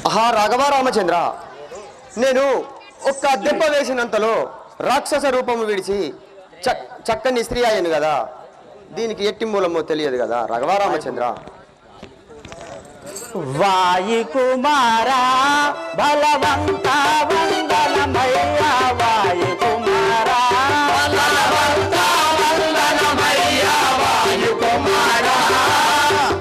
ఆహా రాఘవ రామచంద్ర, నేను ఒక్క దెబ్బ వేసినంతలో రాక్షస రూపము విడిచి చక్కని స్త్రీ అయ్యాను కదా, దీనికి ఎట్టి మూలమో తెలియదు కదా రాఘవ రామచంద్ర. వాయు కుమారా బలవంత వందనమయ్యా వాయు కుమారా బలవంత వందనమయ్యా వాయు కుమారా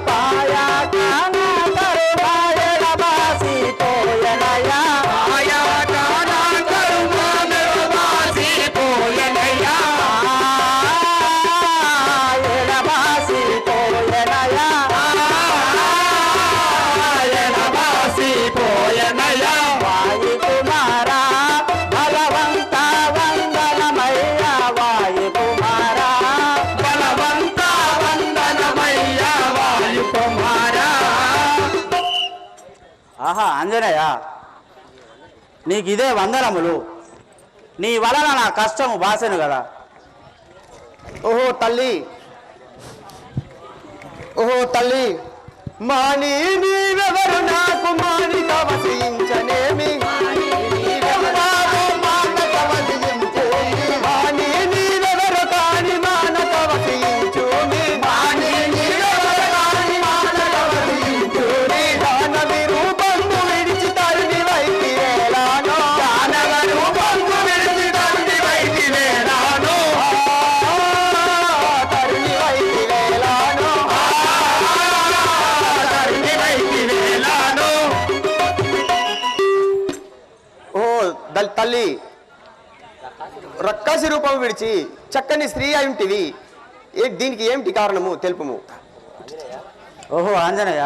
పాయా కాన కరుణాయణ బాసి పోయనయా పాయా కాన కరుణాయణ బాసి పోయనయా ఎడబాసి పోయనయా వాయు కుమారా బలవంత వందనమయ్యా వాయు కుమారా బలవంత వందనమయ్యా వాయు కుమారా. ఆహా ఆంజనేయ, నీకు ఇదే వందనములు. నీ వలన నా కష్టము బాసెను కదా. ఓహో తల్లి, ఓహో తల్లి, మాని నీవెవరు నాకు మాని కవసించనేమి మాని నీవెవరు కాని మాన కవసించుని దానవి రూపము విడిచి తల్లి వైకి వేలానో దానవ రూపము విడిచి తల్లి వైకి వేలానో తల్లి రక్కసి రూపం విడిచి చక్కని స్త్రీ అయి ఉంటివి. దీనికి ఏమిటి కారణము తెలుపుము. ఓహో ఆంజనేయ,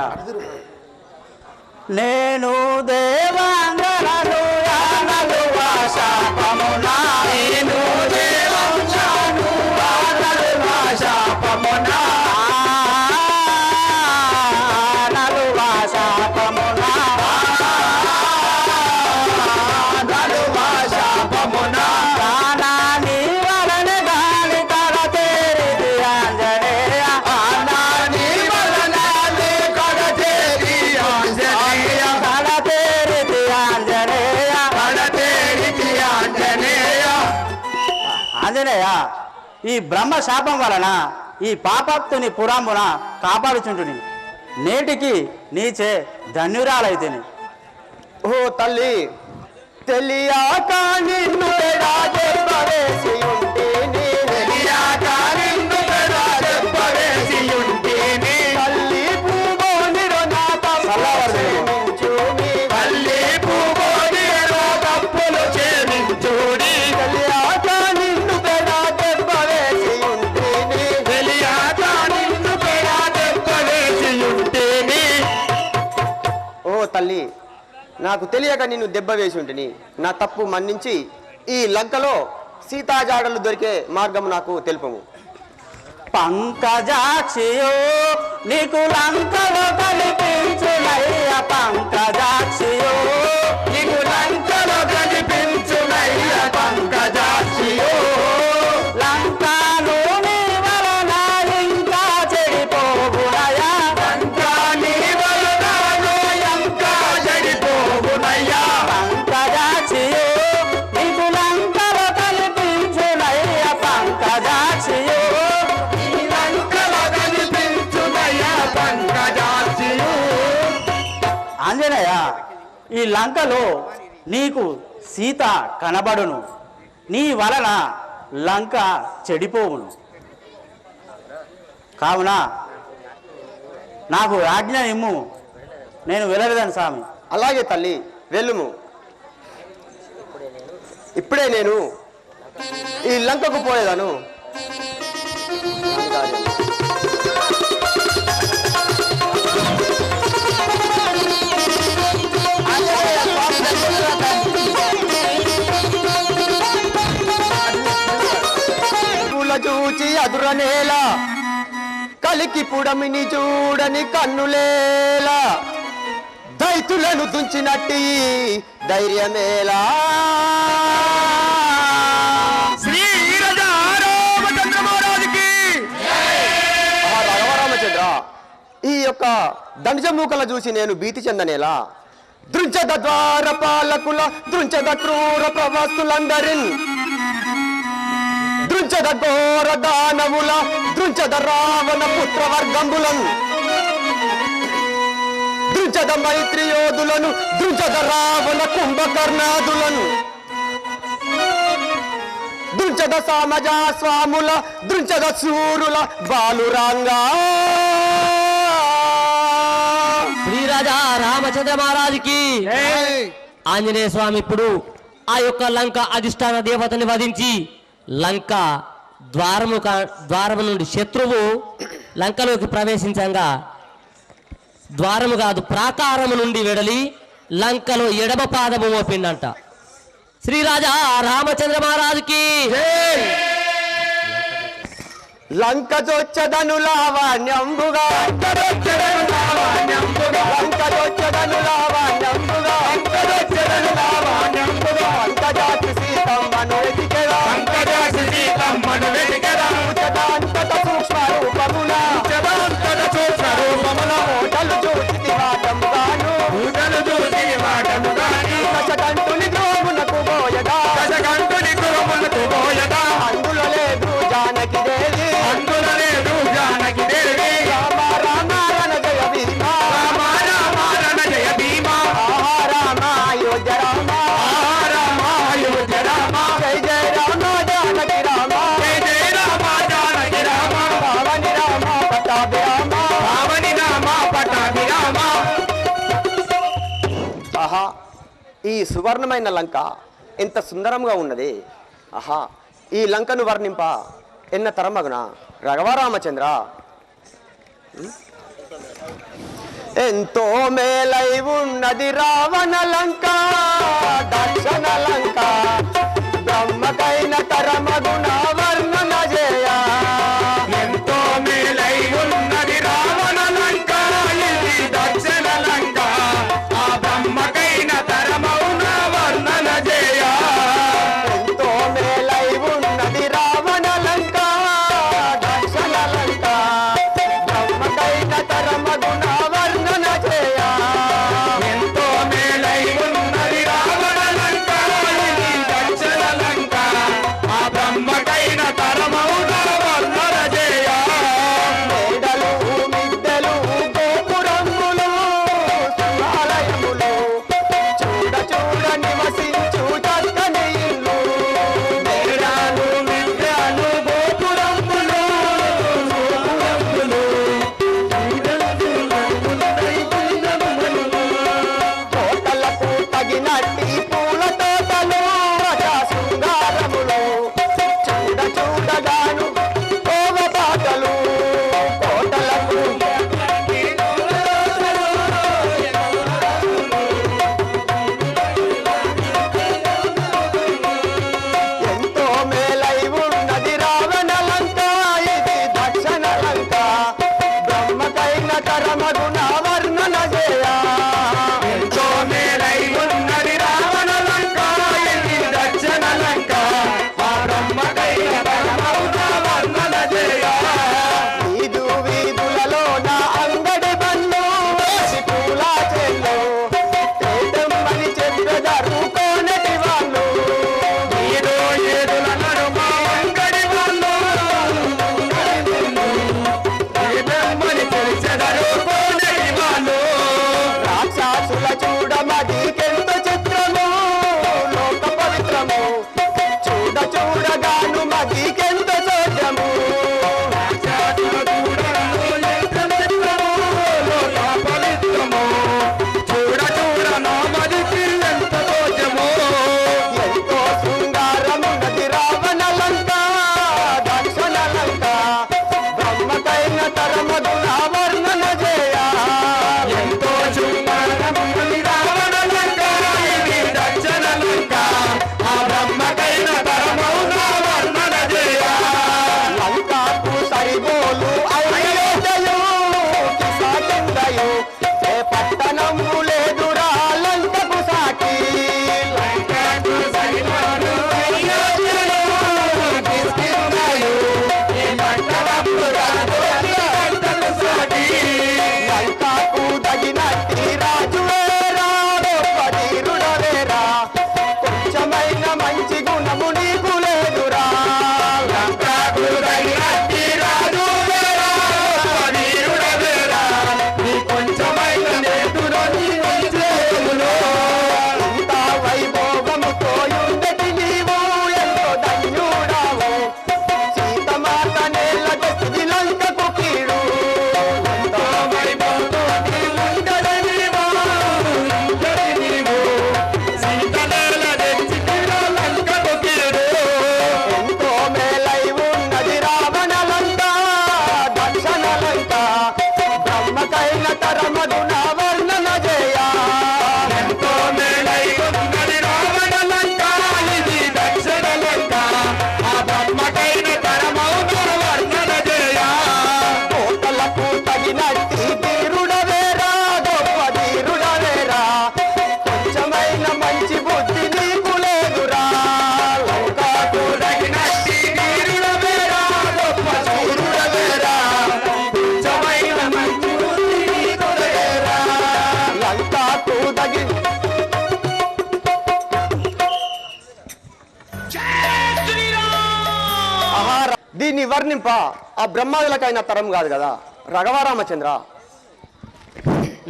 నేను దేవాంగనను యానలు వాశాపమునా, నేను దేవాంగనను యానలు వాశాపమునా, యానలు వాశాపమునా, యానలు వాశాపమునా, కానా నీ వలన గాలి కడ తేరిది ఆంజనేయ, కానా నీ వలన గాలి కడ తేరి ఆంజనేయ, కడ తేరిది ఆంజనేయ, కడ తేరిది ఆంజనేయ. ఆంజనేయ, ఈ బ్రహ్మ శాపం వలన ఈ పాపత్తుని పురామున కాపాడుచుంటుని నేటికి నీచే ధన్యురాలైతేని. ఓ తల్లి, తెలియక నిన్ను రాజేసి ఉంటేనే, తెలియక నిన్ను రాజేసి ఉంటేనే, తల్లి పూబోనిరో నా తప్పులు క్షమించుని, తల్లి పూబోనిరో తప్పులు క్షమించుని, తెలియక నిన్ను రాజేసి ఉంటేనే, తెలియక నిన్ను రాజేసి ఉంటేనే. ఓ తల్లి, నాకు తెలియక నిన్ను దెబ్బ వేసి ఉంటిని. నా తప్పు మన్నించి ఈ లంకలో సీతాజాడలు దొరికే మార్గం నాకు తెలుపము. పంకజాక్షియో నీకు లంకలో కనిపించునయ్య, పంకజాక్షియో నీకు లంకలో కనిపించునయ్య, పంకజాక్షియో, లంకను నీ వలన ఇంకా చెడిపోవునయ్యా, లంకా నీ వలన ఇంకా చెడిపోవునయ్యా, పంకజాక్షియో నీకు లంకలో కనిపించునయ్య, పంకజాక్షియో ఆంజనేయ, ఈ లంకలో నీకు సీత కనబడును, నీ వలన లంక చెడిపోవును. కావున నాకు ఆజ్ఞ ఇమ్ము, నేను వెళ్ళలేదని స్వామి. అలాగే తల్లి, వెళ్ళుము. ఇప్పుడే నేను ఈ లంకకు పోయేదాను. చూచి అదురనేల కలికి పుడమిని చూడని కన్నులేలా, దైతులను దుంచినట్టి ధైర్యమేలా. శ్రీ రామచంద్రమహారాజుకి రాఘవరామచంద్ర, ఈ యొక్క దండజమూకల చూసి నేను భీతి చెందనేలా. దృంచద ద్వార పాలకుల దృంచద క్రూర ప్రవస్తులందరిన్, దృంచద ఘోర దానవుల దృంచద రావణ పుత్రవర్గంబులను, దృంచద మైత్రి యోధులను దృంచద రావణ కుంభకర్ణాదులను, దృంచద సామజా స్వాముల దృంచద సూరుల బాలురాంగా. శ్రీరాజా రామచంద్ర మహారాజుకి. ఆంజనేయ స్వామి ఇప్పుడు ఆ యొక్క లంక అధిష్టాన దేవతని వధించి లంక ద్వారము నుండి శత్రువు లంకలోకి ప్రవేశించగా ద్వారము కాదు ప్రాకారము నుండి వెడలి లంకలో ఎడమ పాదము మోపిండంట. శ్రీరాజా రామచంద్ర మహారాజుకి. లంక జొచ్చదను లావణ్యంబుగా, లంక జొచ్చదను లావణ్యంబుగా, లంక జొచ్చదను లావణ్యంబుగా, లంక జొచ్చదను లావణ్యంబుగా, పంకజాక్షి సీతమ్మను వెతికెరా, పంకజాక్షి సీతమ్మను వెతికెరా, ఉచదాంతట సూక్ష్మ రూపమున, ఉచదాంతట సూక్ష్మ రూపమున, ఓటలు చూచితి వాటముగాను, ఊటలు చూచితి వాటముగాను, దశకంఠుని గృహమునకు పోయగా, దశకంఠుని గృహమునకు పోయగా, అందులో లేదు జానకి దేవి, అందులో లేదు జానకి దేవి. రామ రామ రణ జయ భీమ, రామ రామ రణ జయ భీమ, ఆహా రామ అయోధ్య రామ, ఆహా రామ అయోధ్య రామ, జయ జయ రామ జానకి రామ, జయ జయ రామ జానకి రామ, పావని రామ పట్టాభి రామ, పావని రామ పట్టాభి రామ. ఆహా, ఈ సువర్ణమైన లంక ఎంత సుందరంగా ఉన్నది. ఆహా, ఈ లంకను వర్ణింప ఎన్న తరమగున రఘవరామచంద్ర. ఎంతో మేలై ఉన్నది రావణ లంక, దర్శన లంక, బ్రహ్మకైన తరమగున వర్ణన చేయ. ఎంతో మేలై ఉన్నది రావణ లంక, ఇది దక్షిణ లంక, ఆ బ్రహ్మకైన తరమౌన వర్ణన చేయ. ఎంతో మేలై ఉన్నది రావణ లంక, దర్శన లంక, బ్రహ్మకైన తరమగున వర్ణన చేయ. ఎంతో మేలై ఉన్నది రావణ లంక, ఇది దక్షిణ లంక, ఆ బ్రహ్మకైన తరమౌన వర్ణన చేయ. మేడలు మిద్దెలు గోపురములు శివాలయములు, చూడ చూడ నివసించు చక్కని ఇల్లు. మేడాలు విద్యాలు గోపురములు కోటలకు తగినట్టి పూల తోటలు, రజా శృంగారములు, చూడ చూడగాను కోవ పాటలు. కోటలకు ఎంతో మేలై ఉన్నది రావణ లంక, ఇది దక్షిణ లంక, బ్రహ్మకైన తరమగున వర్ణన చేయ. ఎంతో మేలై ఉన్నది రావణ లంక, ఇది దక్షిణ లంక, ఆ బ్రహ్మకైన తరమౌన వర్ణన చేయ. వీధు వీధులలో నా అంగడి బండ్లు, వేసి పూల చెల్లు, తేటమ్మని చెప్పెదరు కోనటి వాళ్ళు. ఏదో ఏదుల నడుమ అంగడి వాళ్ళు, ఏదమ్మని తెలిసెదరు కోనటి వాళ్ళు. రాక్షసుల చూడమదికెంత చిత్రము, లోక పవిత్రము, చూడ చూడగాను మదికెంత సోద్యము. రాక్షసుల చూడను ఎంత చిత్రమో, లోక పవిత్రమో, చూడ చూడ నామదికి ఎంత దోషమో. ఎంతో శృంగారమున్నది రావణ లంక, దక్షిణ లంక, బ్రహ్మకైన తరమగున వర్ణన చేయ. ఎంతో శృంగారమున్నది రావణ లంక, ఇది దక్షిణ లంక, ఆ బ్రహ్మకైన తరమౌన వర్ణన చేయ. లంకాకు సరిపోలు అయోధ్యయు, కిసాకిందయు, ఏ పట్టణము లేదురా లంకకు సాటి. లంకకు సరిపోలు అయోధ్యయు, కిష్కింధయు, ఈ పట్టణము రాదు లంకకు సాటి. లంకాకు తగినట్టి రాజు వేరా, గొప్ప ధీరుడవేరా, కొంచెమైన మంచి గుణము నీకు లేదురా. లంకకు తగినట్టి రాజు వేరా, గొప్ప వీరుడవేరా, నీ కొంచెమైన నేతుడు నీ వంశేములో. ఇంత వైభోగముతో యుండటి నీవు ఎంతో ధన్యుడావు, సీతమాత నేల తెచ్చి లంకకు కీడు. ఎంతో వైభవంతోటి ఉండని నీవు, ఉండని నీవు, సీతనేల తెచ్చితిరో లంకకు కీడు. ఎంతో మేలై ఉన్నది రావణ లంక, దక్షిణ లంక, బ్రహ్మకైన తరమగున వర్ణన చేయ. ఎంతో మేలై ఉన్నది రావణ లంక, ఇది దక్షిణ లంక, ఆ బ్రహ్మకైన తరమౌన వర్ణన చేయ. కోటలకు తగినట్టి ధీరుడవేరా, గొప్ప ధీరుడవేరా, కొంచెమైన మంచి బుద్ధి నీకు లేదురా. లంకాకు తగినట్టి వీరుడవేరా, గొప్ప శూరుడవేరా, కొంచెమైన మంచి బుద్ధి నీకు లేరా. లంకాకు తగి దీన్ని వర్ణింప ఆ బ్రహ్మాదులకైన తరం కాదు కదా రఘవరామచంద్ర.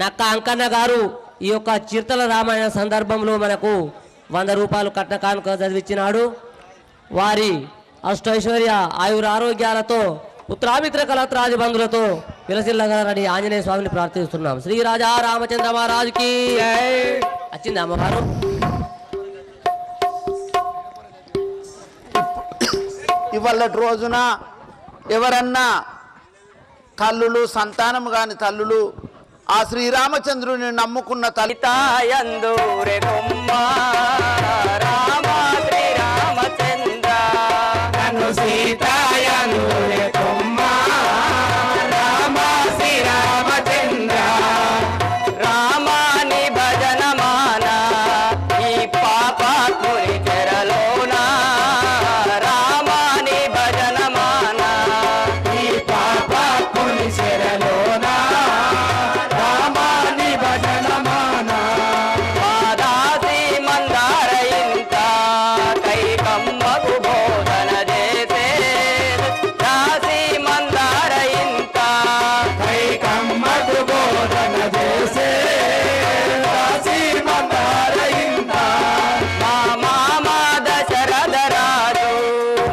నక్క అంకన్న గారు ఈ యొక్క చిరుతల రామాయణ సందర్భంలో మనకు 100 రూపాయలు కట్న కానుక చదివించినాడు. వారి అష్టైశ్వర్య ఆయుర ఆరోగ్యాలతో పుత్రామిత్ర కలత్రాది బంధులతో విలసిల్లగారని ఆంజనేయ స్వామిని ప్రార్థిస్తున్నాం. శ్రీ రాజా రామచంద్ర మహారాజుకి వచ్చింది అమ్మవారు. ఇవాళ రోజున ఎవరన్నా తల్లులు సంతానం కాని తల్లులు ఆ శ్రీరామచంద్రుని నమ్ముకున్న సీతాయందూరె కొమ్మ రామ శ్రీరామచంద్ర నన్ను సీతాయందూరె కొమ్మ రామ శ్రీరామచంద్ర రామాని భజన మాన ఈ పాపాత్ముని చెరలోన రామాని భజన మాన ఈ పాపాత్ముని చెరలోన రామాని భజన మాన మాదాసి మందార ఇంత కైకమ్మకు బోధన చేసే దాసి మందార ఇంత కైకమ్మకు బోధన చేసే దాసి మందార ఇంత మా మామ దశరథ రాజు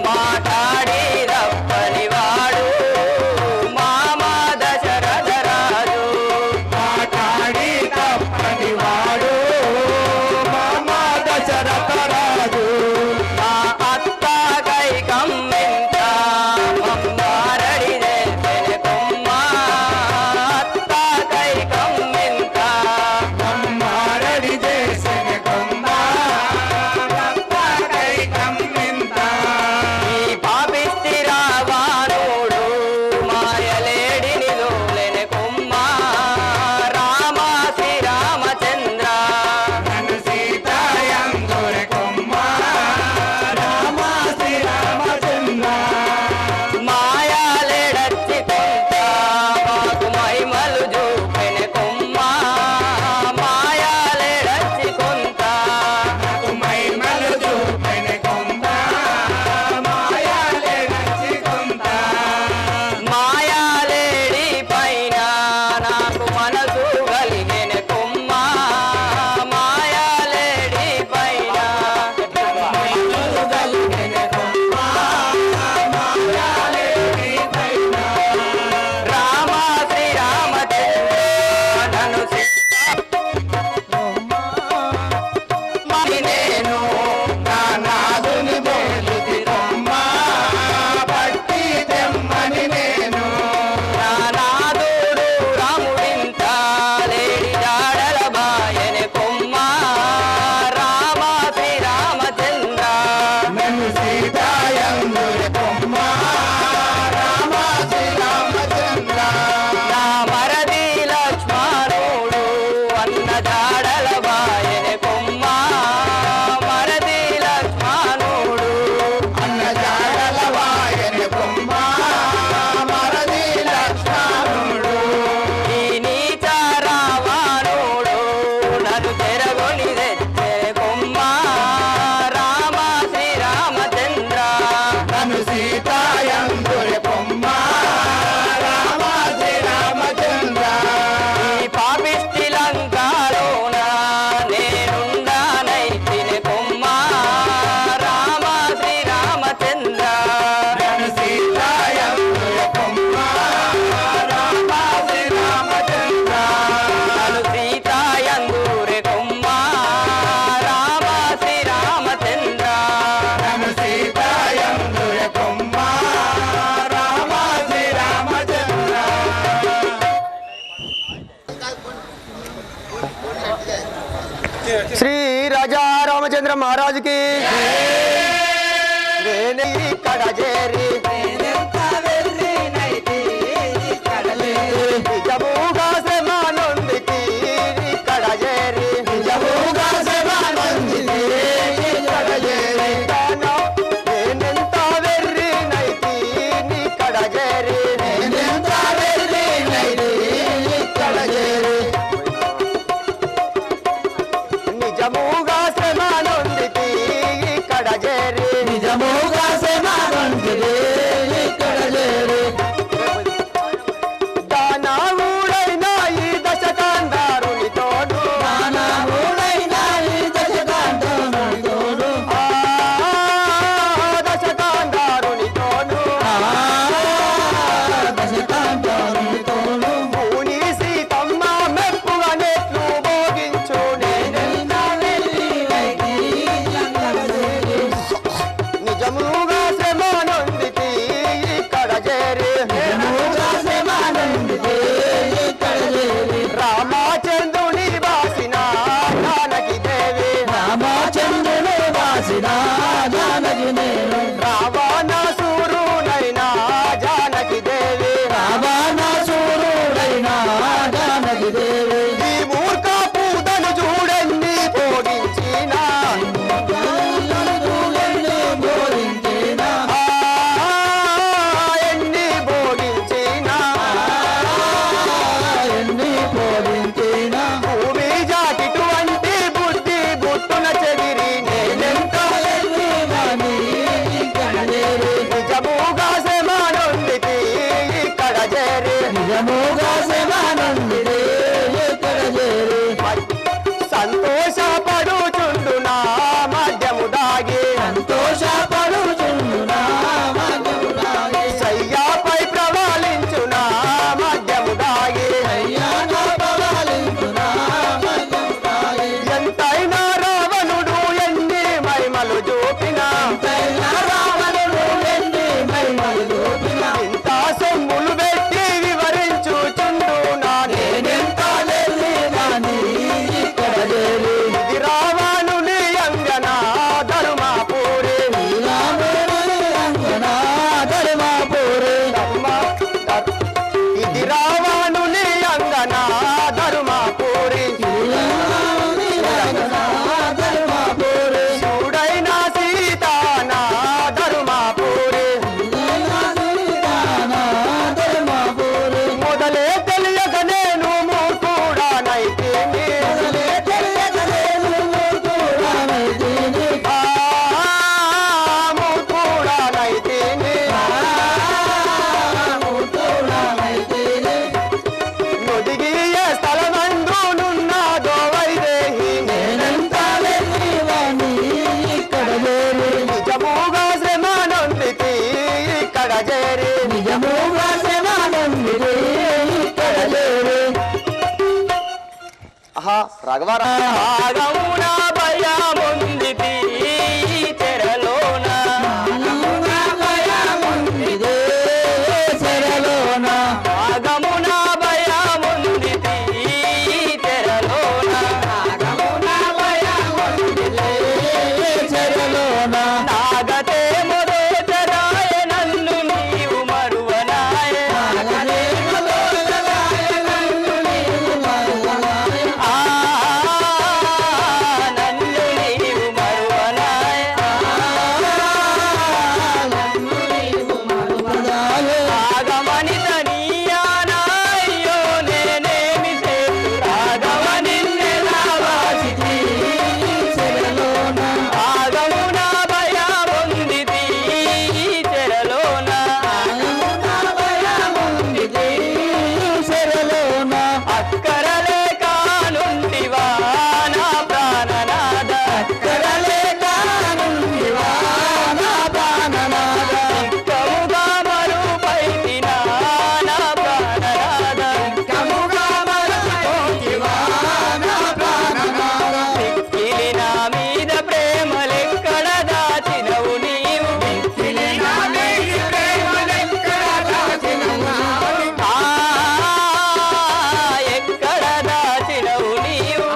మాట్లాడి రప్పని వాడు మామ దశరథ రాజు మాట్లాడి తప్పని వాడు మామ దశరథ రాజు మా అత్త కైకమ్మింత మమ్మారడి చేసెను కొమ్మ అత్త కైకమ్మింత మమ్మారడి చేసెను కొమ్మ అత్త కైకమ్మింత ఈ పాపిష్టి రావాణుడు మాయలేడిని దోలెను కొమ్మ రామ శ్రీరామచంద్ర నన్ను సీతాయందూరె కొమ్మ రామ శ్రీరామచంద్ర మాయాలేడచ్చి కొంత మాకు మహిమలు చూపెను కొమ్మ మాయాలేడచ్చి కొంత మాకు మహిమలు చూపెను కొమ్మ మాయాలేడచ్చి కొంత మాయాలేడి పైన నాకు మనసు కలిగెను కొమ్మ మాయాలేడి పైన మనసు కలిగెను కొమ్మ మాయాలేడి పైన రామ శ్రీరామచంద్ర నన్ను నేను నా నాదుని బోలుతి కొమ్మ పట్టి తెమ్మని నేను నా నాదుడు రాముడింత లేడి జాడల బాయని కొమ్మ రామ శ్రీరామచంద్ర నన్ను సీతాయందూరె కొమ్మ రామ శ్రీరామచంద్ర నా మరది లక్ష్మణుడు అన్న జాడల బాయని కొమ్మ మరది లక్ష్మణుడు అన్న జాడల బాయని కొమ్మ మరది లక్ష్మణుడు ఈ నీచ రావణుడు నన్ను తెరగొని తెచ్చే కొమ్మ రామ శ్రీరామచంద్ర నన్ను సీతాయందూరె కొమ్మ రామ శ్రీరామచంద్ర ఈ పాపిష్టి లంకాలోన నేనుండానైతిని కొమ్మ రామ శ్రీరామచంద్ర నన్ను సీతాయందూరె కొమ్మ రామ శ్రీరామచంద్ర నన్ను సీతాయందూరె కొమ్మ రామ శ్రీరామచంద్ర నన్ను సీతాయందూరె కొమ్మ రామ శ్రీరామచంద్ర శ్రీ రాజా రామచంద్ర మహారాజుకి నేను ఇక్కడ చేరి నిజముగా శ్రమానందికి ఇక్కడ చేరి నిజముగా శ్రమానందికి ఇక్కడ చేరి నేనెంత వెర్రినైతి ఇక్కడ చేరి నేనెంత వెర్రినైతి ఇక్కడ చేరి నిజముగా శ్రమానందికి ఇక్కడ చేరి నిజముగా శ్రమానందికి సంతోషపడుచుండునా మద్యము దాగి సయ్యాపై ప్రవాలించునా మద్యము దాగి ఎంతైనా రావణుడు ఎన్ని మహిమలు చూపినా ఇంత సొమ్ములు పెట్టి వివరించుచుండునా ఇది రావణుని అంగనా ధర్మాపూరి ఇది రావణుని అంగనా ధర్మాపూరి శివుడైన సీతానా ధర్మాపూరి మొదలే తెలియక నేను మూర్ఖుడానైతిని నొదిగి ఏ స్థలమందు నున్నాదో వైదేహి నిజముగా శ్రమ నొందితి ఇక్కడ చేరి ఆహా రాఘవారా రాగమునా భయముందితి చెరలోన రాగమునా భయముందితి చెరలోన నాగతే మొదోచరాయ నన్ను నీవు మరువనాయ నన్ను నీవు మరువనాయ రాగమనిత నీయానాయ్యో నేనేమి చేతు రాగమని రాగమునా భయముందితి చెరలోన అక్కరలే కానుండివా నా ప్రాణనాద కముగా మరుపైతినా నా ప్రాణనాద మిక్కిలి నా మీద ప్రేమలెక్కడ దాచినవు నీవు ఎక్కడ దాచినవు నీవు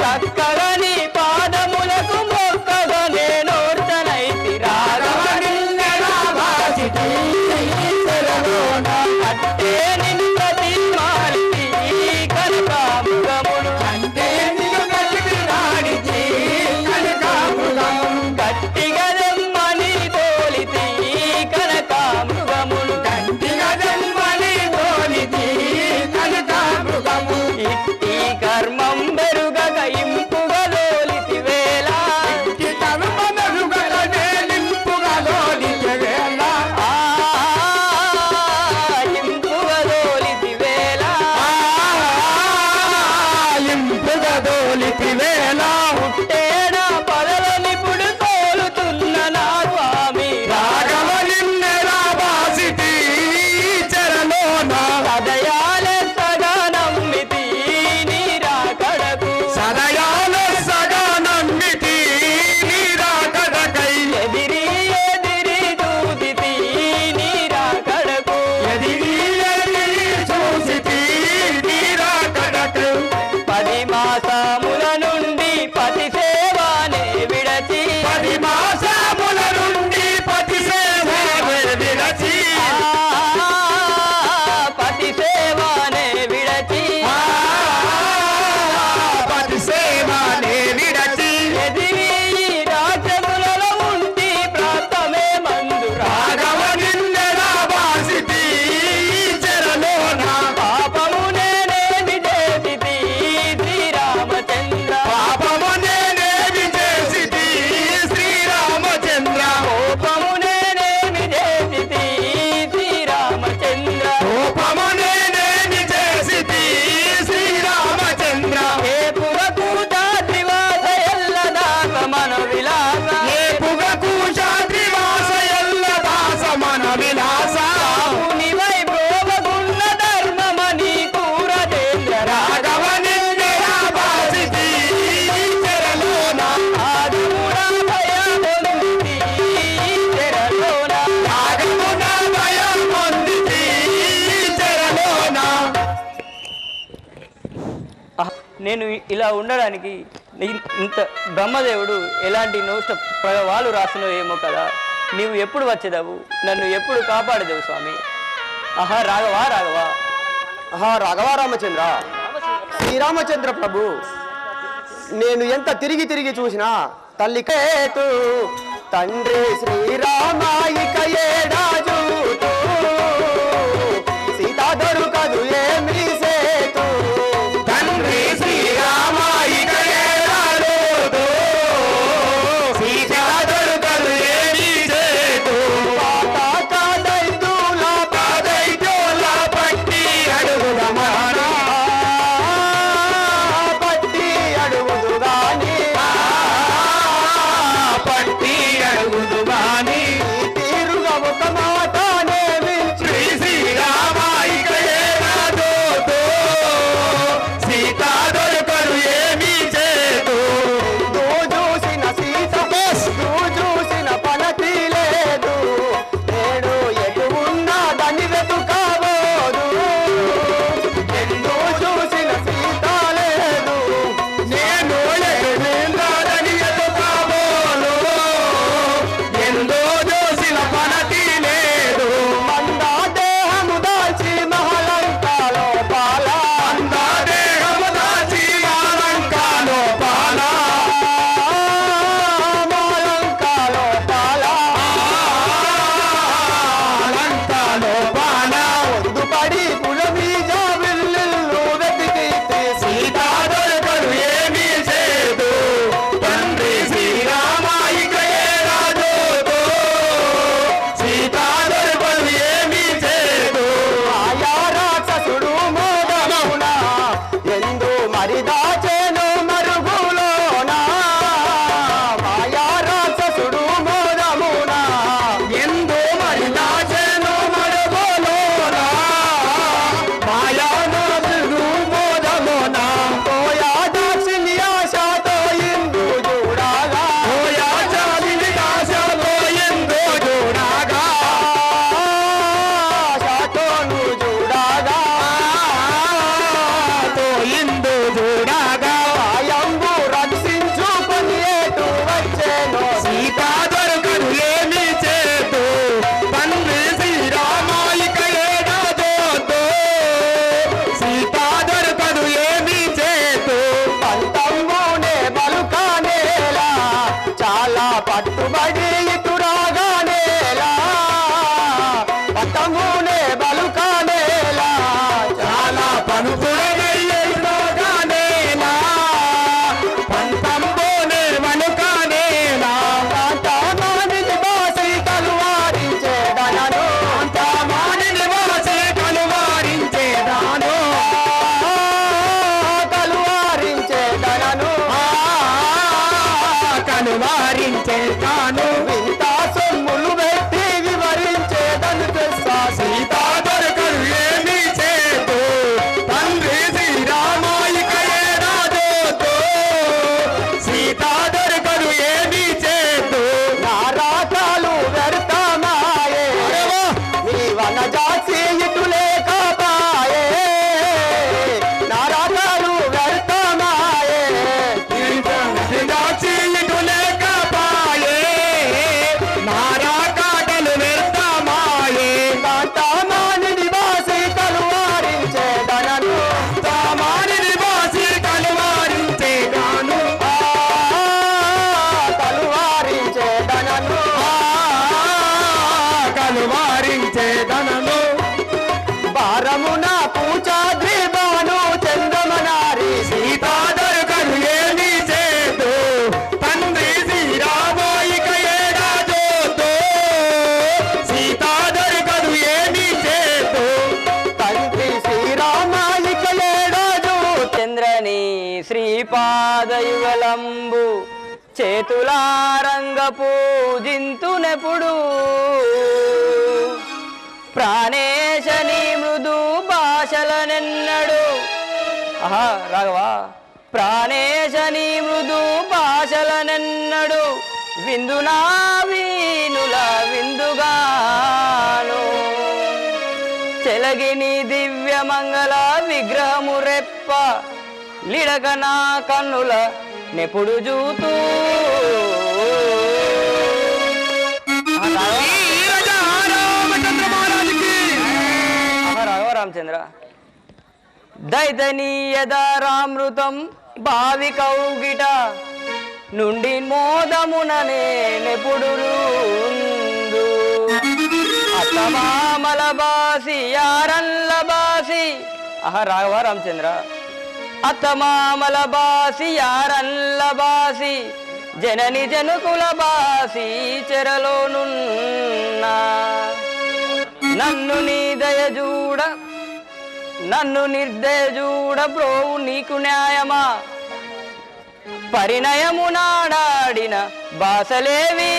చక్కగా నీ పాదములకు మొక్కగా నేనోర్చనైతి అట్టే నిన్ను ప్రతి మాలితి కనకాముగములు గట్టిగా దెమ్మని తోలితి కనకామృగములు ఇట్టి కర్మం బెరుగక ఇంపుగా లోలితి వేళ ఆ నేను ఇలా ఉండడానికి ఇంత బ్రహ్మదేవుడు ఎలాంటి నోష్ట ప్రవాలు రాసినో ఏమో కదా. నీవు ఎప్పుడు వచ్చేదావు, నన్ను ఎప్పుడు కాపాడదేవు స్వామి. ఆహా రాఘవా రాఘవా. ఆహా రాఘవ రామచంద్ర, శ్రీరామచంద్ర ప్రభు, నేను ఎంత తిరిగి తిరిగి చూసినా తల్లి కేతు తండ్రి శ్రీరామాయిక ఏడాజు సీతా దొరకదు ఏమి సేతు తండ్రి శ్రీరామాయిక ఏడాజు సీతా దొరకదు ఏమి సేతు పాదైతుల పట్టి అడుగుదమానా పట్టి అడుగుదు గాని పట్టి అడుగుదు గాని తీరుగా ఒక మాటనే వించి శ్రీరామాయిక ఏనాదో సీతా దొరకరు ఏమీ చేదు చూసిన సీత చూసిన పనతి లేదు నేడు ఎటు ఉన్నా దాన్ని వెతుకాబోదు ఎన్నో చూసిన సీత లేదు నేను ఎటుని ఎతుకాబోను ఎందో చూసిన పనతి లేదు మందా దేహము దాల్చి మహలంకాలో పాల మందా దేహము దాల్చి మహలంకాలో పాల మహలంకాలో పాల మహలంకాలో పాల ఒడ్డుపడి పులబీజ విల్లులు వెతికి సీతా దొరకరు ఏమీ చేదు తండ్రి శ్రీరామాయిక ఏరాజు సీతా దొరకరు ఏమీ చేదు ఆయా రాక్షసుడు మోదమున ఎందు మరి దాచెను మరుగులోన మాయా రాక్షసుడు మోదమున ఎందు మరి దాచెను మరుగులోన మాయా రాక్షసుడు మోదమున పోయా దాక్షిణి ఆశతో ఇందు చూడగా పోయా దాక్షిణి ఆశతో ఇందు చూడగా ఆశతోను చూడగా తో ఇందు చూడగా ఆయంబు రక్షించుకొని ఏటు వచ్చేను సీతా దొరకదు ఏమీ చేదు తండ్రి శ్రీరామాయిక ఏడాదో సీతా దొరకదు ఏమీ చేదు పంతంబునే బలుకానేలా చాలా పట్టుబడి ఇటురాగానేలా పంతంబునే బలుకానేలా చాలా పలుకునే ఇటురాగానేలా పంతంబునే బలుకానేలా కాంతమానిని వాసి కలువారించేదనను కాంతమానిని వాసి కలువారించేదను కలువారించేదనను కలువారించేదాను వింత సొమ్ములు పెట్టి వివరించేదను తెలుసా సీతా దొరకరు ఏమీ చేదు తండ్రి శ్రీరామాయిక ఏడాదో సీతా దొరకరు ఏమీ చేదు నారాకాలు వ్యర్థమాయే నీ వనజాసి ఇటు లేకపాయే నారాకాలు వ్యర్థమాయే వనజాసి ఇటు లేకపాయే నారాకాటలు వ్యర్థమాయే కాంతమాని నివాసి కలువారించేదనను కాంతమాని నివాసి కలువారించేదాను కలువారించేదనను కలువారించేదనను భారమున పూచాద్రి బాను చంద్రమనారి సీతా దొరకరు ఏమీ చేదు తండ్రి శ్రీరామాయిక ఏడాదో సీతా దొరకరు ఏమీ చేదు తండ్రి శ్రీరామాయిక ఏడాదో చంద్రని శ్రీపాదయుగలంబు చేతులారంగ పూజింతునెప్పుడు ప్రాణేశని మృదు భాషలనెన్నడు. ఆహా రాఘవా. ప్రాణేశని మృదు భాషలనెన్నడు విందునా వీనుల విందుగాను చెలగిని దివ్య మంగళ విగ్రహము రెప్ప లిడక నా కన్నుల నెప్పుడు జూతూ రాఘవరామచంద్ర దైతనీయదారామృతం భావి కౌగిట నుండి మోదముననే నెప్పుడు అత్తమామల బాసి యారల్ల బాసి రాఘవరామచంద్ర అత్తమామల బాసి యారల్ల బాసి జనని జనుకుల బాసి చెరలోనున్నా నన్ను నీ దయజూడ నన్ను నిర్దయజూడ బ్రోవు నీకు న్యాయమా పరిణయము నాడాడిన బాసలేవి